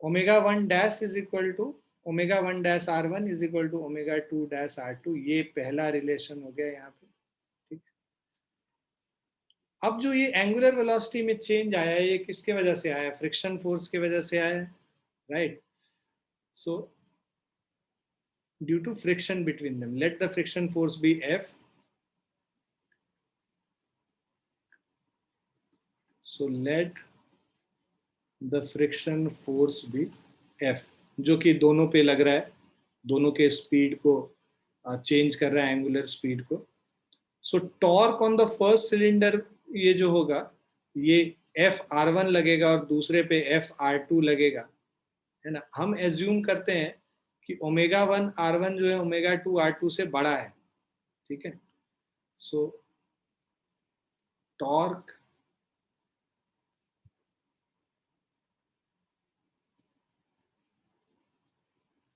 omega one dash is equal to omega one dash R one is equal to omega two dash R two. ये पहला रिलेशन हो गया यहाँ पे। ठीक, अब जो ये एंगुलर वेलोसिटी में चेंज आया है, ये किसके वजह से आया, फ्रिक्शन फोर्स की वजह से आया है, right. So due to friction between them, let the friction force be F. So let the friction force be F, जो कि दोनों पे लग रहा है, दोनों के स्पीड को चेंज कर रहा है, एंगुलर स्पीड को। सो torque on the first cylinder ये जो होगा, ये F_r1 लगेगा और दूसरे पे F_r2 लगेगा, है ना। हम एज्यूम करते हैं कि ओमेगा वन R1 जो है ओमेगा टू R2 से बड़ा है। ठीक है, सो torque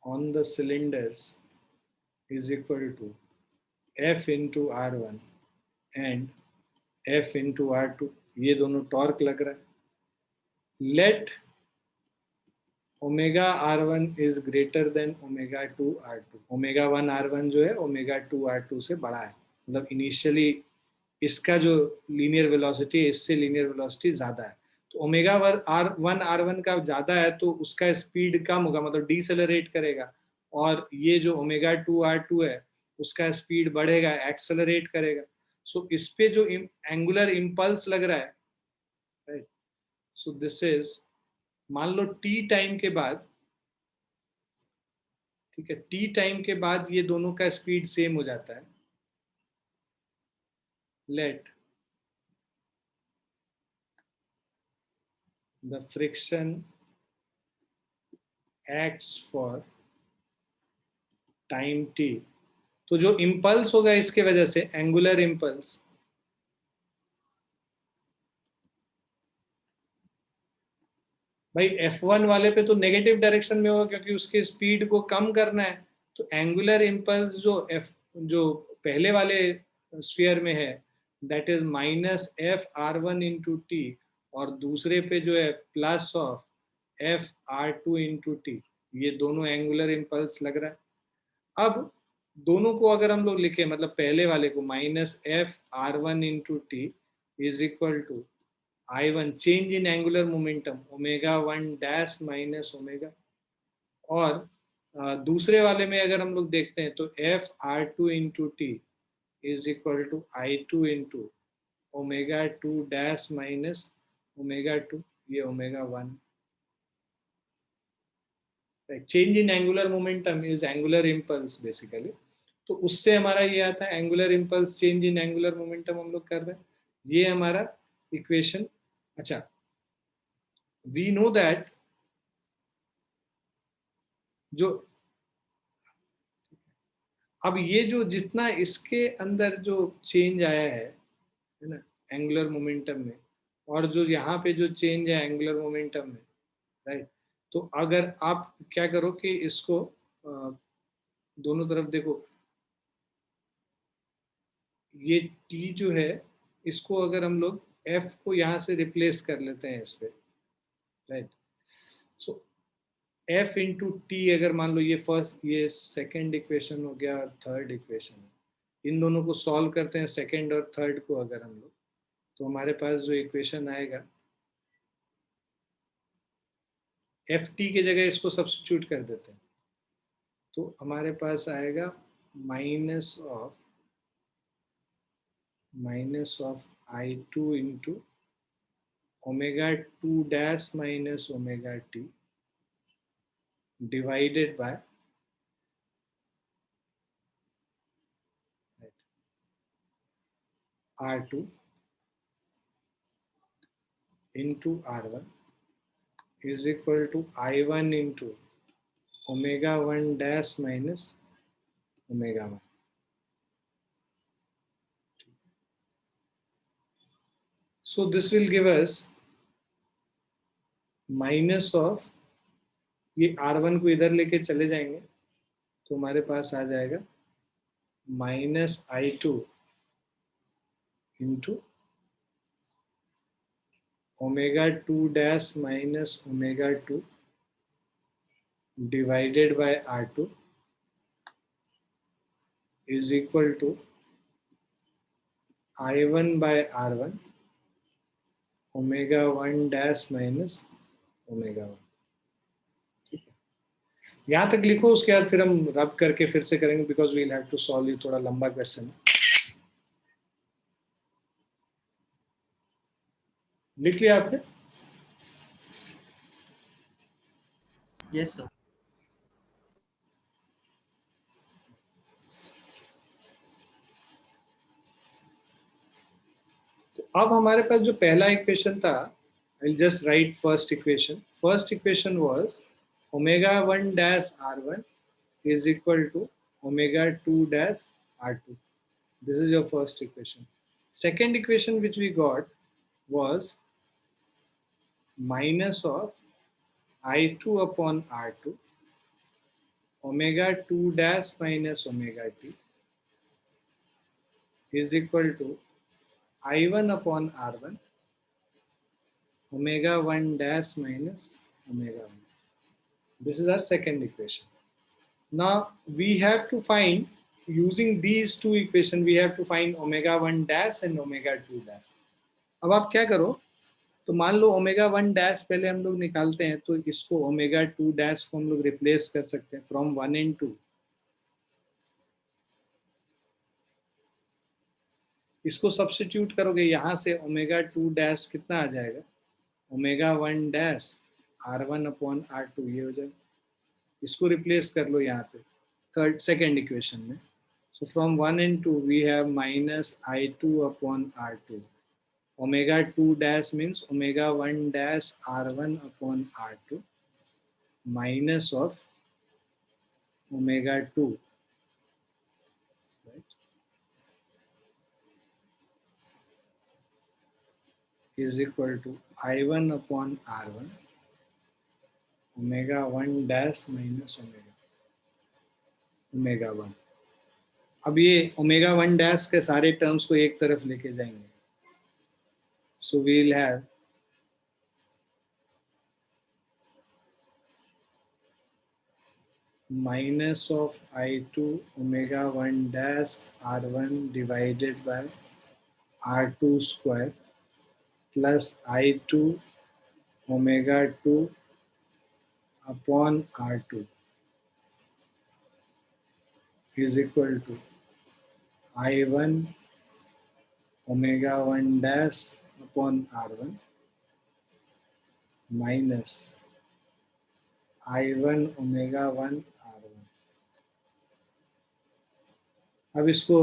on the cylinders is equal to F into R1 and F into R2, ये दोनों टॉर्क लग रहा है। Let omega R1 is greater than omega two R2, omega one R1 जो है ओमेगा टू R2 से बड़ा है, मतलब इनिशियली इसका जो लीनियर वेलोसिटी है इससे लीनियर वेलोसिटी ज्यादा है। तो ओमेगा वन R1 का ज्यादा है तो उसका स्पीड कम होगा, मतलब डीसेलरेट करेगा, और ये जो ओमेगा टू R2 है उसका स्पीड बढ़ेगा, एक्सेलरेट करेगा। सो इस पे जो एंगुलर इम्पल्स लग रहा है, राइट, सो दिस इज, मान लो t टाइम के बाद, ठीक है, t टाइम के बाद ये दोनों का स्पीड सेम हो जाता है। Late the friction acts for time t, तो जो इम्पल्स होगा इसके वजह से, एंगुलर इम्पल्स, भाई F1 वाले पे तो नेगेटिव डायरेक्शन में होगा क्योंकि उसके स्पीड को कम करना है। तो एंगुलर इम्पल्स जो पहले वाले स्फीयर में है, that is -F_r1 into T, और दूसरे पे जो है plus of F_r2 into T, ये दोनों एंगुलर इम्पल्स लग रहा है। अब दोनों को अगर हम लोग लिखे, मतलब पहले वाले को -F_r1 into t is equal to I1 change in angular momentum omega one dash minus omega, और दूसरे वाले में अगर हम लोग देखते हैं तो F_r2 into t is equal to I2 into omega two dash minus omega two, ये omega one. Change in angular momentum is angular impulse basically. तो उससे हमारा ये आता है, angular impulse change in angular momentum हम लोग कर रहे हैं, ये हमारा इक्वेशन। अच्छा, वी नो दैट जो, अब ये जो जितना इसके अंदर जो चेंज आया है ना, एंगुलर मोमेंटम में, और जो यहाँ पे जो चेंज है एंगुलर मोमेंटम में, राइट। तो अगर आप क्या करो कि इसको दोनों तरफ देखो, ये t जो है इसको अगर हम लोग f को यहाँ से रिप्लेस कर लेते हैं इस पे, राइट। सो f इंटू टी, अगर मान लो ये फर्स्ट, ये सेकेंड इक्वेशन हो गया और थर्ड इक्वेशन, इन दोनों को सॉल्व करते हैं, सेकेंड और थर्ड को अगर हम लोग, तो हमारे पास जो इक्वेशन आएगा, एफ टी की जगह इसको सब्स्टिट्यूट कर देते हैं, तो हमारे पास आएगा minus of I2 into omega two dash minus omega t divided by R2 into R1 is equal to I1 into omega 1 dash minus omega 1। So this will give us minus of, ये R1 को इधर लेके चले जाएंगे तो हमारे पास आ जाएगा -I2 into omega 2 dash minus omega 2 divided by R2 is equal to I1 by R1 omega 1 dash minus omega 1। ठीक है, यहाँ तक लिखो, उसके बाद फिर हम रब करके फिर से करेंगे because we'll have to solve, ये थोड़ा लंबा क्वेश्चन है। लिख लिया आपने? Yes, sir. तो अब हमारे पास जो पहला इक्वेशन था, I just right first equation. First equation was omega 1 dash R1 is equal to omega 2 dash R2. This is your first equation. Second equation which we got was minus of I2 upon R2 omega 2 dash minus omega t is equal to I1 upon R1 omega 1 dash minus omega 1. This is our second equation. Now we have to find, using these two equations, we have to find omega 1 dash and omega 2 dash. अब आप क्या करो, तो मान लो omega 1 dash पहले हम लोग निकालते हैं, तो इसको ओमेगा 2 डैश को हम लोग रिप्लेस कर सकते हैं फ्रॉम 1 and 2। इसको सब्स्टिट्यूट करोगे, यहाँ से ओमेगा 2 डैश कितना आ जाएगा, omega 1 dash R1 upon R2, ये हो जाएगा। इसको रिप्लेस कर लो यहाँ पे सेकेंड इक्वेशन में। So from 1 and 2 we have minus I2 upon R2। omega 2 dash means omega 1 dash R1 upon R2 minus of omega 2, right, is equal to I1 upon R1 omega 1 dash minus omega 1। अब ये omega 1 dash के सारे terms को एक तरफ लेके जाएंगे, so we'll have minus of I2 omega 1 dash R1 divided by R2 square plus I2 omega 2 upon R2 is equal to I1 omega 1 dash upon R1 minus I1 omega 1 R1। अब इसको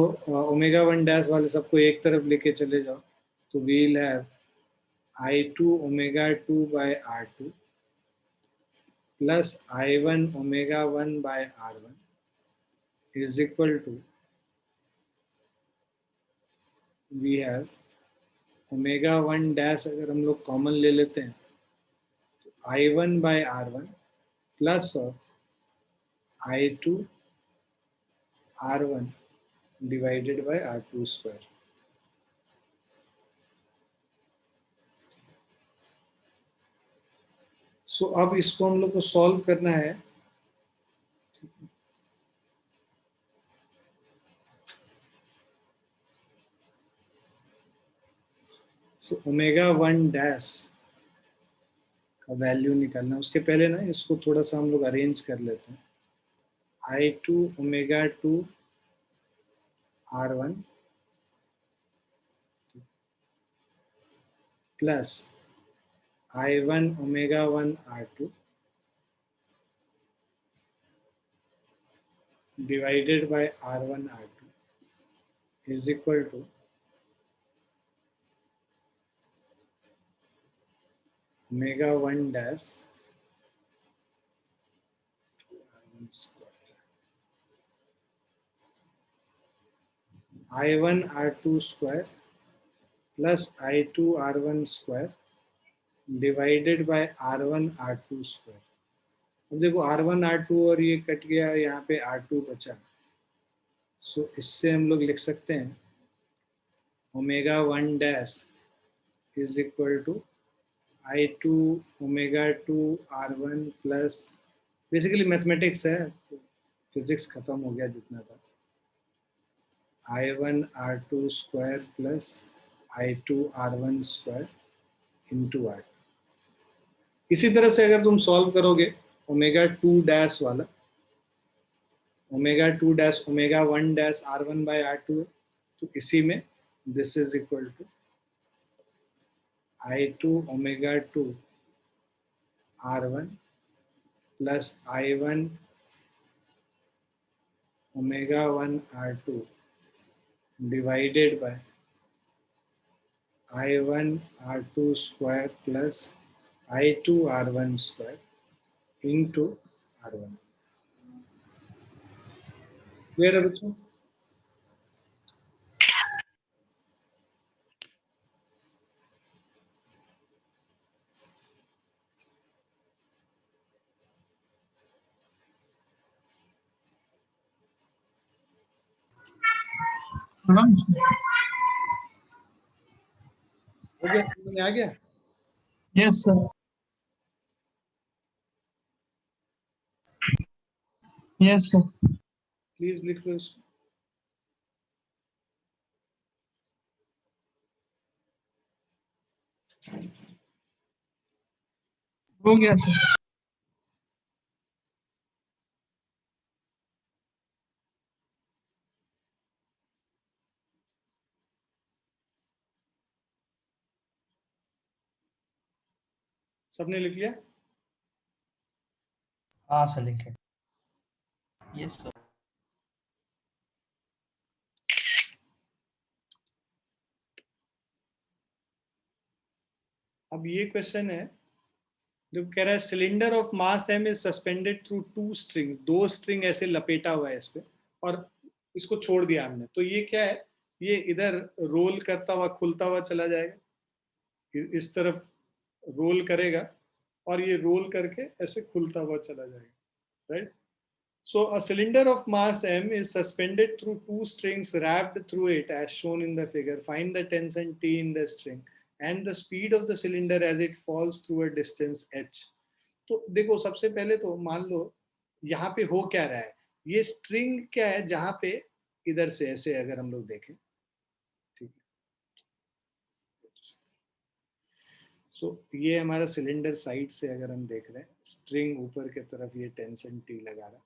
omega 1 dash वाले सबको एक तरफ लेके चले जाओ, तो we'll have I2 omega 2 by R2 plus I1 omega 1 by R1 is equal to, we have omega 1 dash अगर हम लोग कॉमन ले लेते हैं तो I1 by R1 plus of I2 R1 divided by R2 square. So अब इसको हम लोग को सॉल्व करना है। सो ओमेगा 1 डैश का वैल्यू निकालना है। उसके पहले ना इसको थोड़ा सा हम लोग अरेंज कर लेते हैं। I2 omega 2 R1 plus I1 omega 1 R2 divided by R1 R2 is equal to omega 1 dash R1 square I1 R2 square plus I2 R1 square divided by R1 R2 square. अब देखो R1 R2 और ये cut गया, यहाँ पे R2 बचा। सो इससे हम लोग लिख सकते हैं ω1 is equal to I2 ω2 R1 plus, basically mathematics है, फिजिक्स खत्म हो गया जितना था, I1 R2 square plus I2 R1 square into R। इसी तरह से अगर तुम सॉल्व करोगे ω2 वाला, ω2 ω1 R1 बाय R2, तो इसी में this is equal to I2 ω2 R1 plus I1 ω1 R2 divided by I1 R2 square plus I2 R1 square into R1। Clear है बच्चों? आराम से। हो गया, समझ में आ गया? Yes, sir. Yes, sir. Please लिख लो इसको। हो गया सर। सबने लिख लिया? हाँ सर लिखे। Yes sir. अब ये क्वेश्चन है जो कह रहा है cylinder of mass m is suspended through 2 strings, 2 string ऐसे लपेटा हुआ है इस पे और इसको छोड़ दिया हमने। तो ये क्या है, ये इधर रोल करता हुआ खुलता हुआ चला जाएगा, इस तरफ रोल करेगा और ये रोल करके ऐसे खुलता हुआ चला जाएगा, right? So a cylinder of mass m is suspended through 2 strings wrapped through it as shown in the figure. Find the tension T in the string and the speed of the cylinder as it falls through a distance h. तो देखो सबसे पहले तो मान लो यहाँ पे हो क्या रहा है, ये स्ट्रिंग क्या है जहाँ पे इधर से ऐसे अगर हम लोग देखें, ठीक है, सो ये हमारा सिलेंडर साइड से अगर हम देख रहे हैं, स्ट्रिंग ऊपर की तरफ ये टेंशन T लगा रहा है,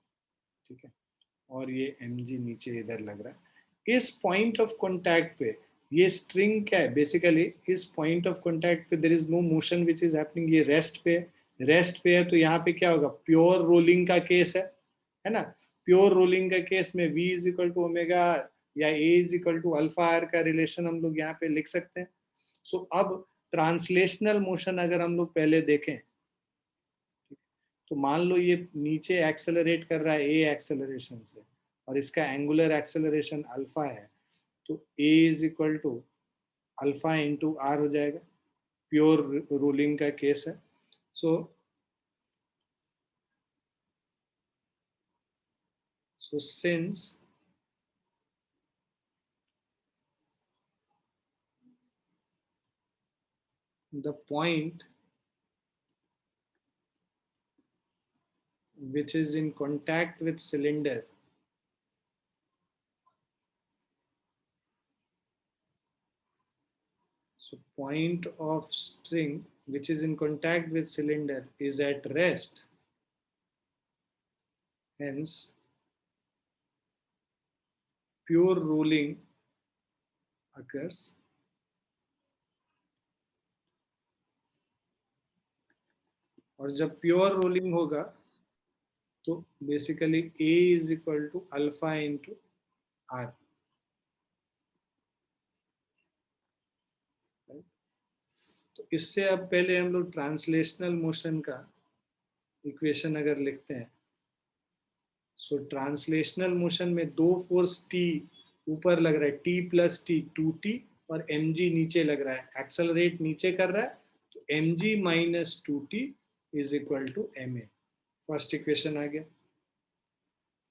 ठीक है, और ये mg नीचे इधर लग रहा है। इस पॉइंट ऑफ कांटेक्ट पे ये स्ट्रिंग क्या है, बेसिकली इस पॉइंट ऑफ कांटेक्ट पे there is no motion which is happening, ये रेस्ट पे है। तो यहाँ पे क्या होगा, प्योर रोलिंग का केस है ना? प्योर रोलिंग का केस में v is equal to omega R या a is equal to alpha R का रिलेशन हम लोग यहाँ पे लिख सकते हैं। सो अब ट्रांसलेशनल मोशन अगर हम लोग पहले देखें, तो मान लो ये नीचे एक्सेलरेट कर रहा है ए एक्सेलरेशन से और इसका एंगुलर एक्सेलरेशन अल्फा है, तो a is equal to alpha into r हो जाएगा। प्योर रोलिंग का केस है। So since the point which is in contact with cylinder so point of string which is in contact with cylinder is at rest, hence pure rolling occurs और जब pure rolling होगा तो basically A is equal to alpha into R. तो इससे अब पहले हम लोग ट्रांसलेशनल मोशन का इक्वेशन अगर लिखते हैं, सो ट्रांसलेशनल मोशन में दो फोर्स T ऊपर लग रहा है t प्लस टी 2t और mg नीचे लग रहा है, एक्सेलरेट नीचे कर रहा है, तो mg minus 2t is equal to ma। First equation आ गया।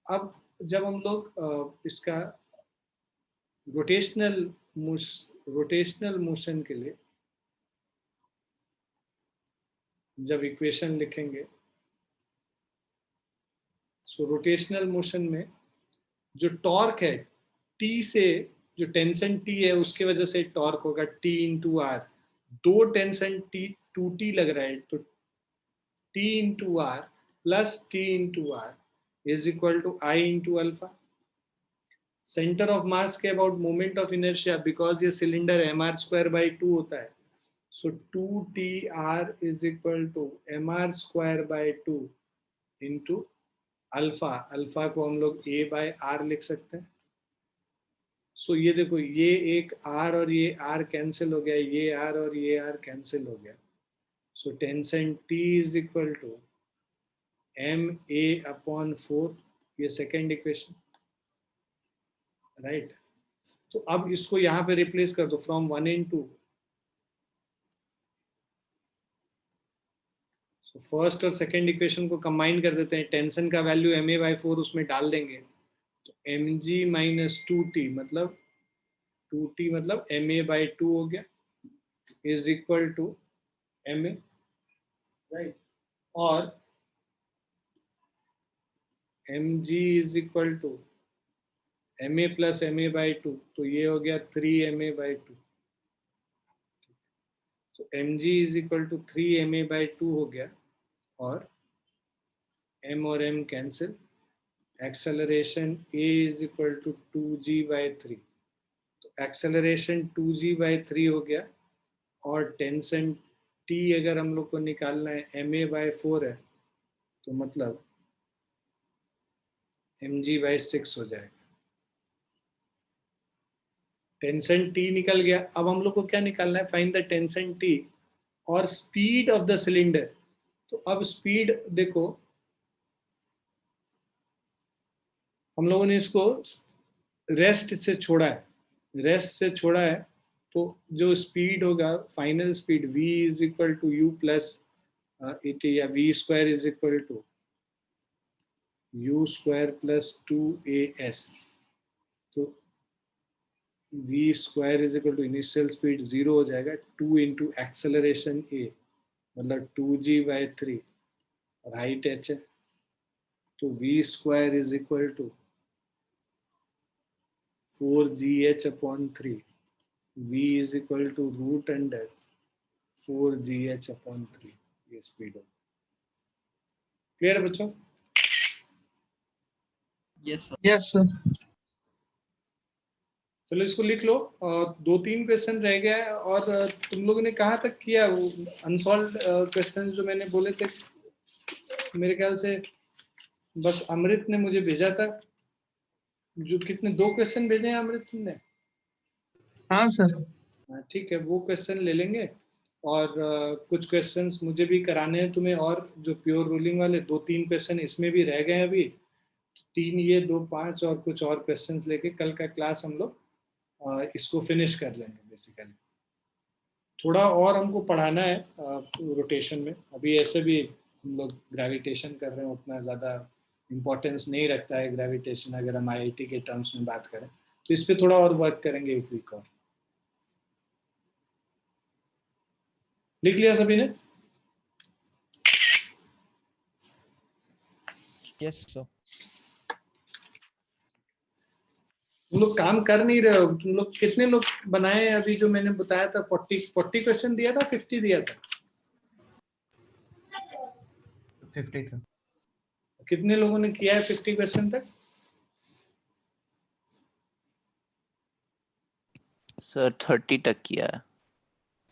अब जब हम लोग इसका रोटेशनल मोशन के लिए जब इक्वेशन लिखेंगे, सो रोटेशनल मोशन में जो टॉर्क है टी से, जो टेंशन टी है उसके वजह से टॉर्क होगा टी इंटू आर। दो टेंशन टी 2t लग रहा है, तो t into r plus t into r is equal to I into alpha. Centre of mass के about moment of inertia, because ये cylinder m r square by 2 होता है, so 2tr is equal to m r square by 2 into alpha. Alpha को हम लोग a bye r लिख सकते हैं। सो ये देखो, ये एक r और ये r कैंसिल हो गया, ये r और ये r कैंसिल हो गया। So tension t is equal to M A upon 4, ये सेकेंड इक्वेशन, राइट। तो अब इसको यहाँ पे रिप्लेस कर दो, फ्रॉम 1 इन 2। सो फर्स्ट और सेकेंड इक्वेशन को कंबाइन कर देते हैं, टेंशन का वैल्यू एम ए बाई 4 उसमें डाल देंगे, तो एम जी माइनस 2t मतलब 2t मतलब एम ए बाई 2 हो गया, is equal to M a, right. और m g is equal to M a plus m a by 2, तो ये हो गया 3ma/2। तो m g is equal to 3ma/2 हो गया, और m और m cancel, acceleration a is equal to 2g/3। तो एक्सेलरेशन 2g/3 हो गया, और टेंशन t अगर हम लोग को निकालना है ma/4 है, तो मतलब mg/6 हो जाएगा। टेंशन t निकल गया। अब हम लोग को क्या निकालना है, फाइंड द टेंशन t और स्पीड ऑफ द सिलेंडर। तो अब स्पीड देखो, हम लोगों ने इसको रेस्ट से छोड़ा है, तो जो स्पीड होगा, final speed v is equal to u plus at, या v square is equal to u square plus 2as। तो v square is equal to initial speed 0 हो जाएगा, 2 इंटू एक्सेलरेशन a मतलब 2g/3, और हाइट h है, तो v square is equal to 4gh/3, v is equal to root under 4gh/3, ये speed हो। Clear है बच्चों? Yes, sir. Yes, sir. चलो इसको लिख लो, और 2-3 क्वेश्चन रह गया है। और तुम लोगों ने कहाँ तक किया वो अनसॉल्व क्वेश्चन जो मैंने बोले थे? मेरे ख्याल से बस अमृत ने मुझे भेजा था, जो कितने 2 क्वेश्चन भेजे हैं अमृत तुमने? हाँ सर। हाँ ठीक है, वो क्वेश्चन ले लेंगे। और कुछ क्वेश्चंस मुझे भी कराने हैं तुम्हें, और जो प्योर रूलिंग वाले 2-3 क्वेश्चन इसमें भी रह गए हैं अभी, 3 ये 2 5, और कुछ और क्वेश्चंस लेके कल का क्लास हम लोग इसको फिनिश कर लेंगे। बेसिकली थोड़ा और हमको पढ़ाना है रोटेशन में। अभी ऐसे भी हम लोग ग्रेविटेशन कर रहे हैं, उतना ज़्यादा इम्पोर्टेंस नहीं रखता है ग्रेविटेशन, अगर हम आईआईटी के टर्म्स में बात करें, तो इस पे थोड़ा और वर्क करेंगे 1 वीक और। लिख लिया सभी ने? Yes, sir. तुम लोग काम कर नहीं रहे हो। तुम लोग कितने लोग बनाए हैं अभी? जो मैंने बताया था 40 क्वेश्चन दिया था, 50 दिया था? 50 था। कितने लोगों ने किया है 50 क्वेश्चन तक? सर 30 तक किया है।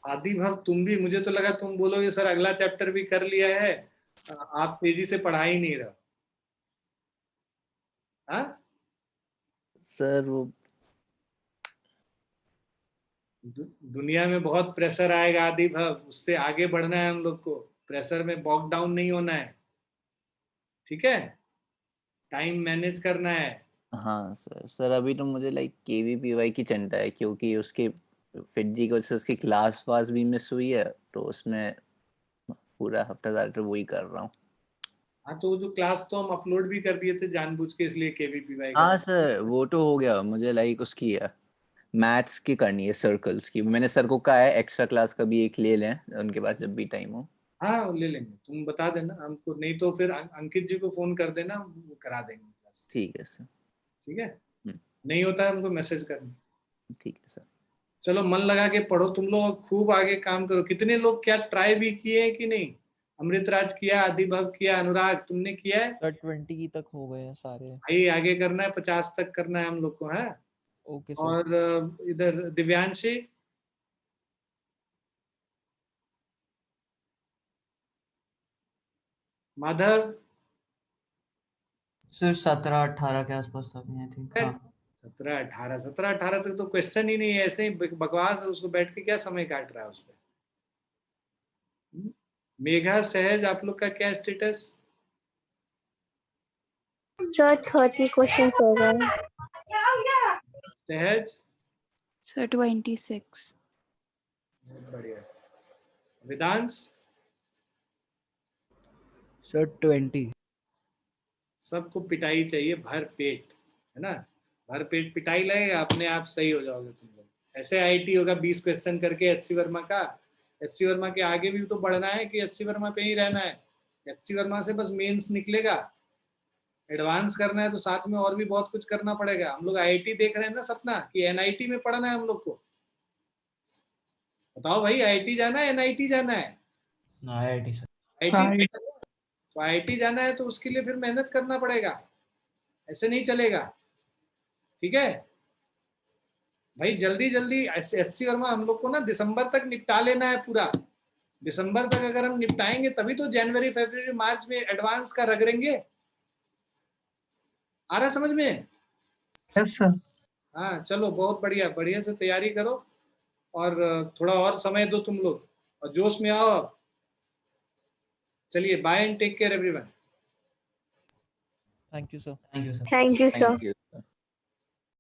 आदि भाव तुम भी, मुझे तो लगा तुम बोलोगे सर अगला चैप्टर भी कर लिया है, आप तेजी से पढ़ा ही नहीं रहे। हाँ सर वो दुनिया में बहुत प्रेशर आएगा आदि भाव, उससे आगे बढ़ना है हम लोग को, प्रेशर में बॉक डाउन नहीं होना है, ठीक है? टाइम मैनेज करना है, हाँ सर। सर अभी तो मुझे लाइक केवीपीवाई की चिंता है, क्योंकि उसके फिटजी की वजह से उसकी क्लास वास भी मिस हुई है, तो उसमें पूरा हफ्ता ज़्यादातर वही कर रहा हूँ। हाँ, तो वो जो क्लास तो हम अपलोड भी कर दिए थे जानबूझ के, इसलिए केवीपीवाई का हाँ सर, वो तो हो गया। मुझे लाइक उसकी है, मैथ्स की करनी है, सर्कल्स की। मैंने सर को कहा है एक्स्ट्रा क्लास का भी एक ले लें उनके पास जब भी टाइम हो। हाँ वो ले लेंगे, तुम बता देना हमको, नहीं तो फिर अंकित जी को फोन कर देना, वो करा देंगे क्लास। ठीक है सर। ठीक है, हम्म, नहीं होता है हमको मैसेज करना। ठीक है सर। चलो मन लगा के पढ़ो तुम लोग, खूब आगे काम करो। कितने लोग क्या ट्राई भी किए हैं कि नहीं? अमृतराज किया, आदिभव किया, अनुराग तुमने किया है? सर 20 तक हो गए हैं सारे। भाई आगे करना है, 50 तक करना है हम लोग को, है। Okay sir. और इधर दिव्यांशी, माधव, सर 17-18 के आसपास तक आई थिंक। हाँ 17-18 तक तो क्वेश्चन ही नहीं है, ऐसे ही बकवास है, उसको बैठ के क्या समय काट रहा है उस पर। मेघा, सहज, आप लोग का क्या स्टेटस? सर 30 क्वेश्चन हो गए। सहज, सर 26। बहुत बढ़िया। वेदांश, सर 20। सबको पिटाई चाहिए भर पेट, है ना। भर पेट पिटाई लगेगा, अपने आप सही हो जाओगे तुम लोग। ऐसे आईआईटी होगा 20 क्वेश्चन करके एचसी वर्मा का। एचसी वर्मा के आगे भी तो बढ़ना है कि एचसी वर्मा पे ही रहना है? एचसी वर्मा से बस मेंस निकलेगा, एडवांस करना है तो साथ में और भी बहुत कुछ करना पड़ेगा। हम लोग आईआईटी देख रहे हैं ना सपना, कि एनआईटी में पढ़ना है हम लोग को? बताओ भाई, आईआईटी जाना है एनआईटी जाना है? IIT sir. आईआईटी, तो आईआईटी जाना है तो उसके लिए फिर मेहनत करना पड़ेगा, ऐसे नहीं चलेगा। ठीक है भाई, जल्दी जल्दी। एचसी वर्मा हम लोग को ना दिसंबर तक निपटा लेना है पूरा। दिसंबर तक अगर हम निपटाएंगे तभी तो जनवरी फरवरी मार्च में एडवांस का रगड़ेंगे। आ रहा समझ में? Yes sir. हाँ चलो, बहुत बढ़िया, बढ़िया से तैयारी करो, और थोड़ा और समय दो तुम लोग, और जोश में आओ अब। चलिए, bye and take care everyone. Thank you sir. Thank you sir. Thank you.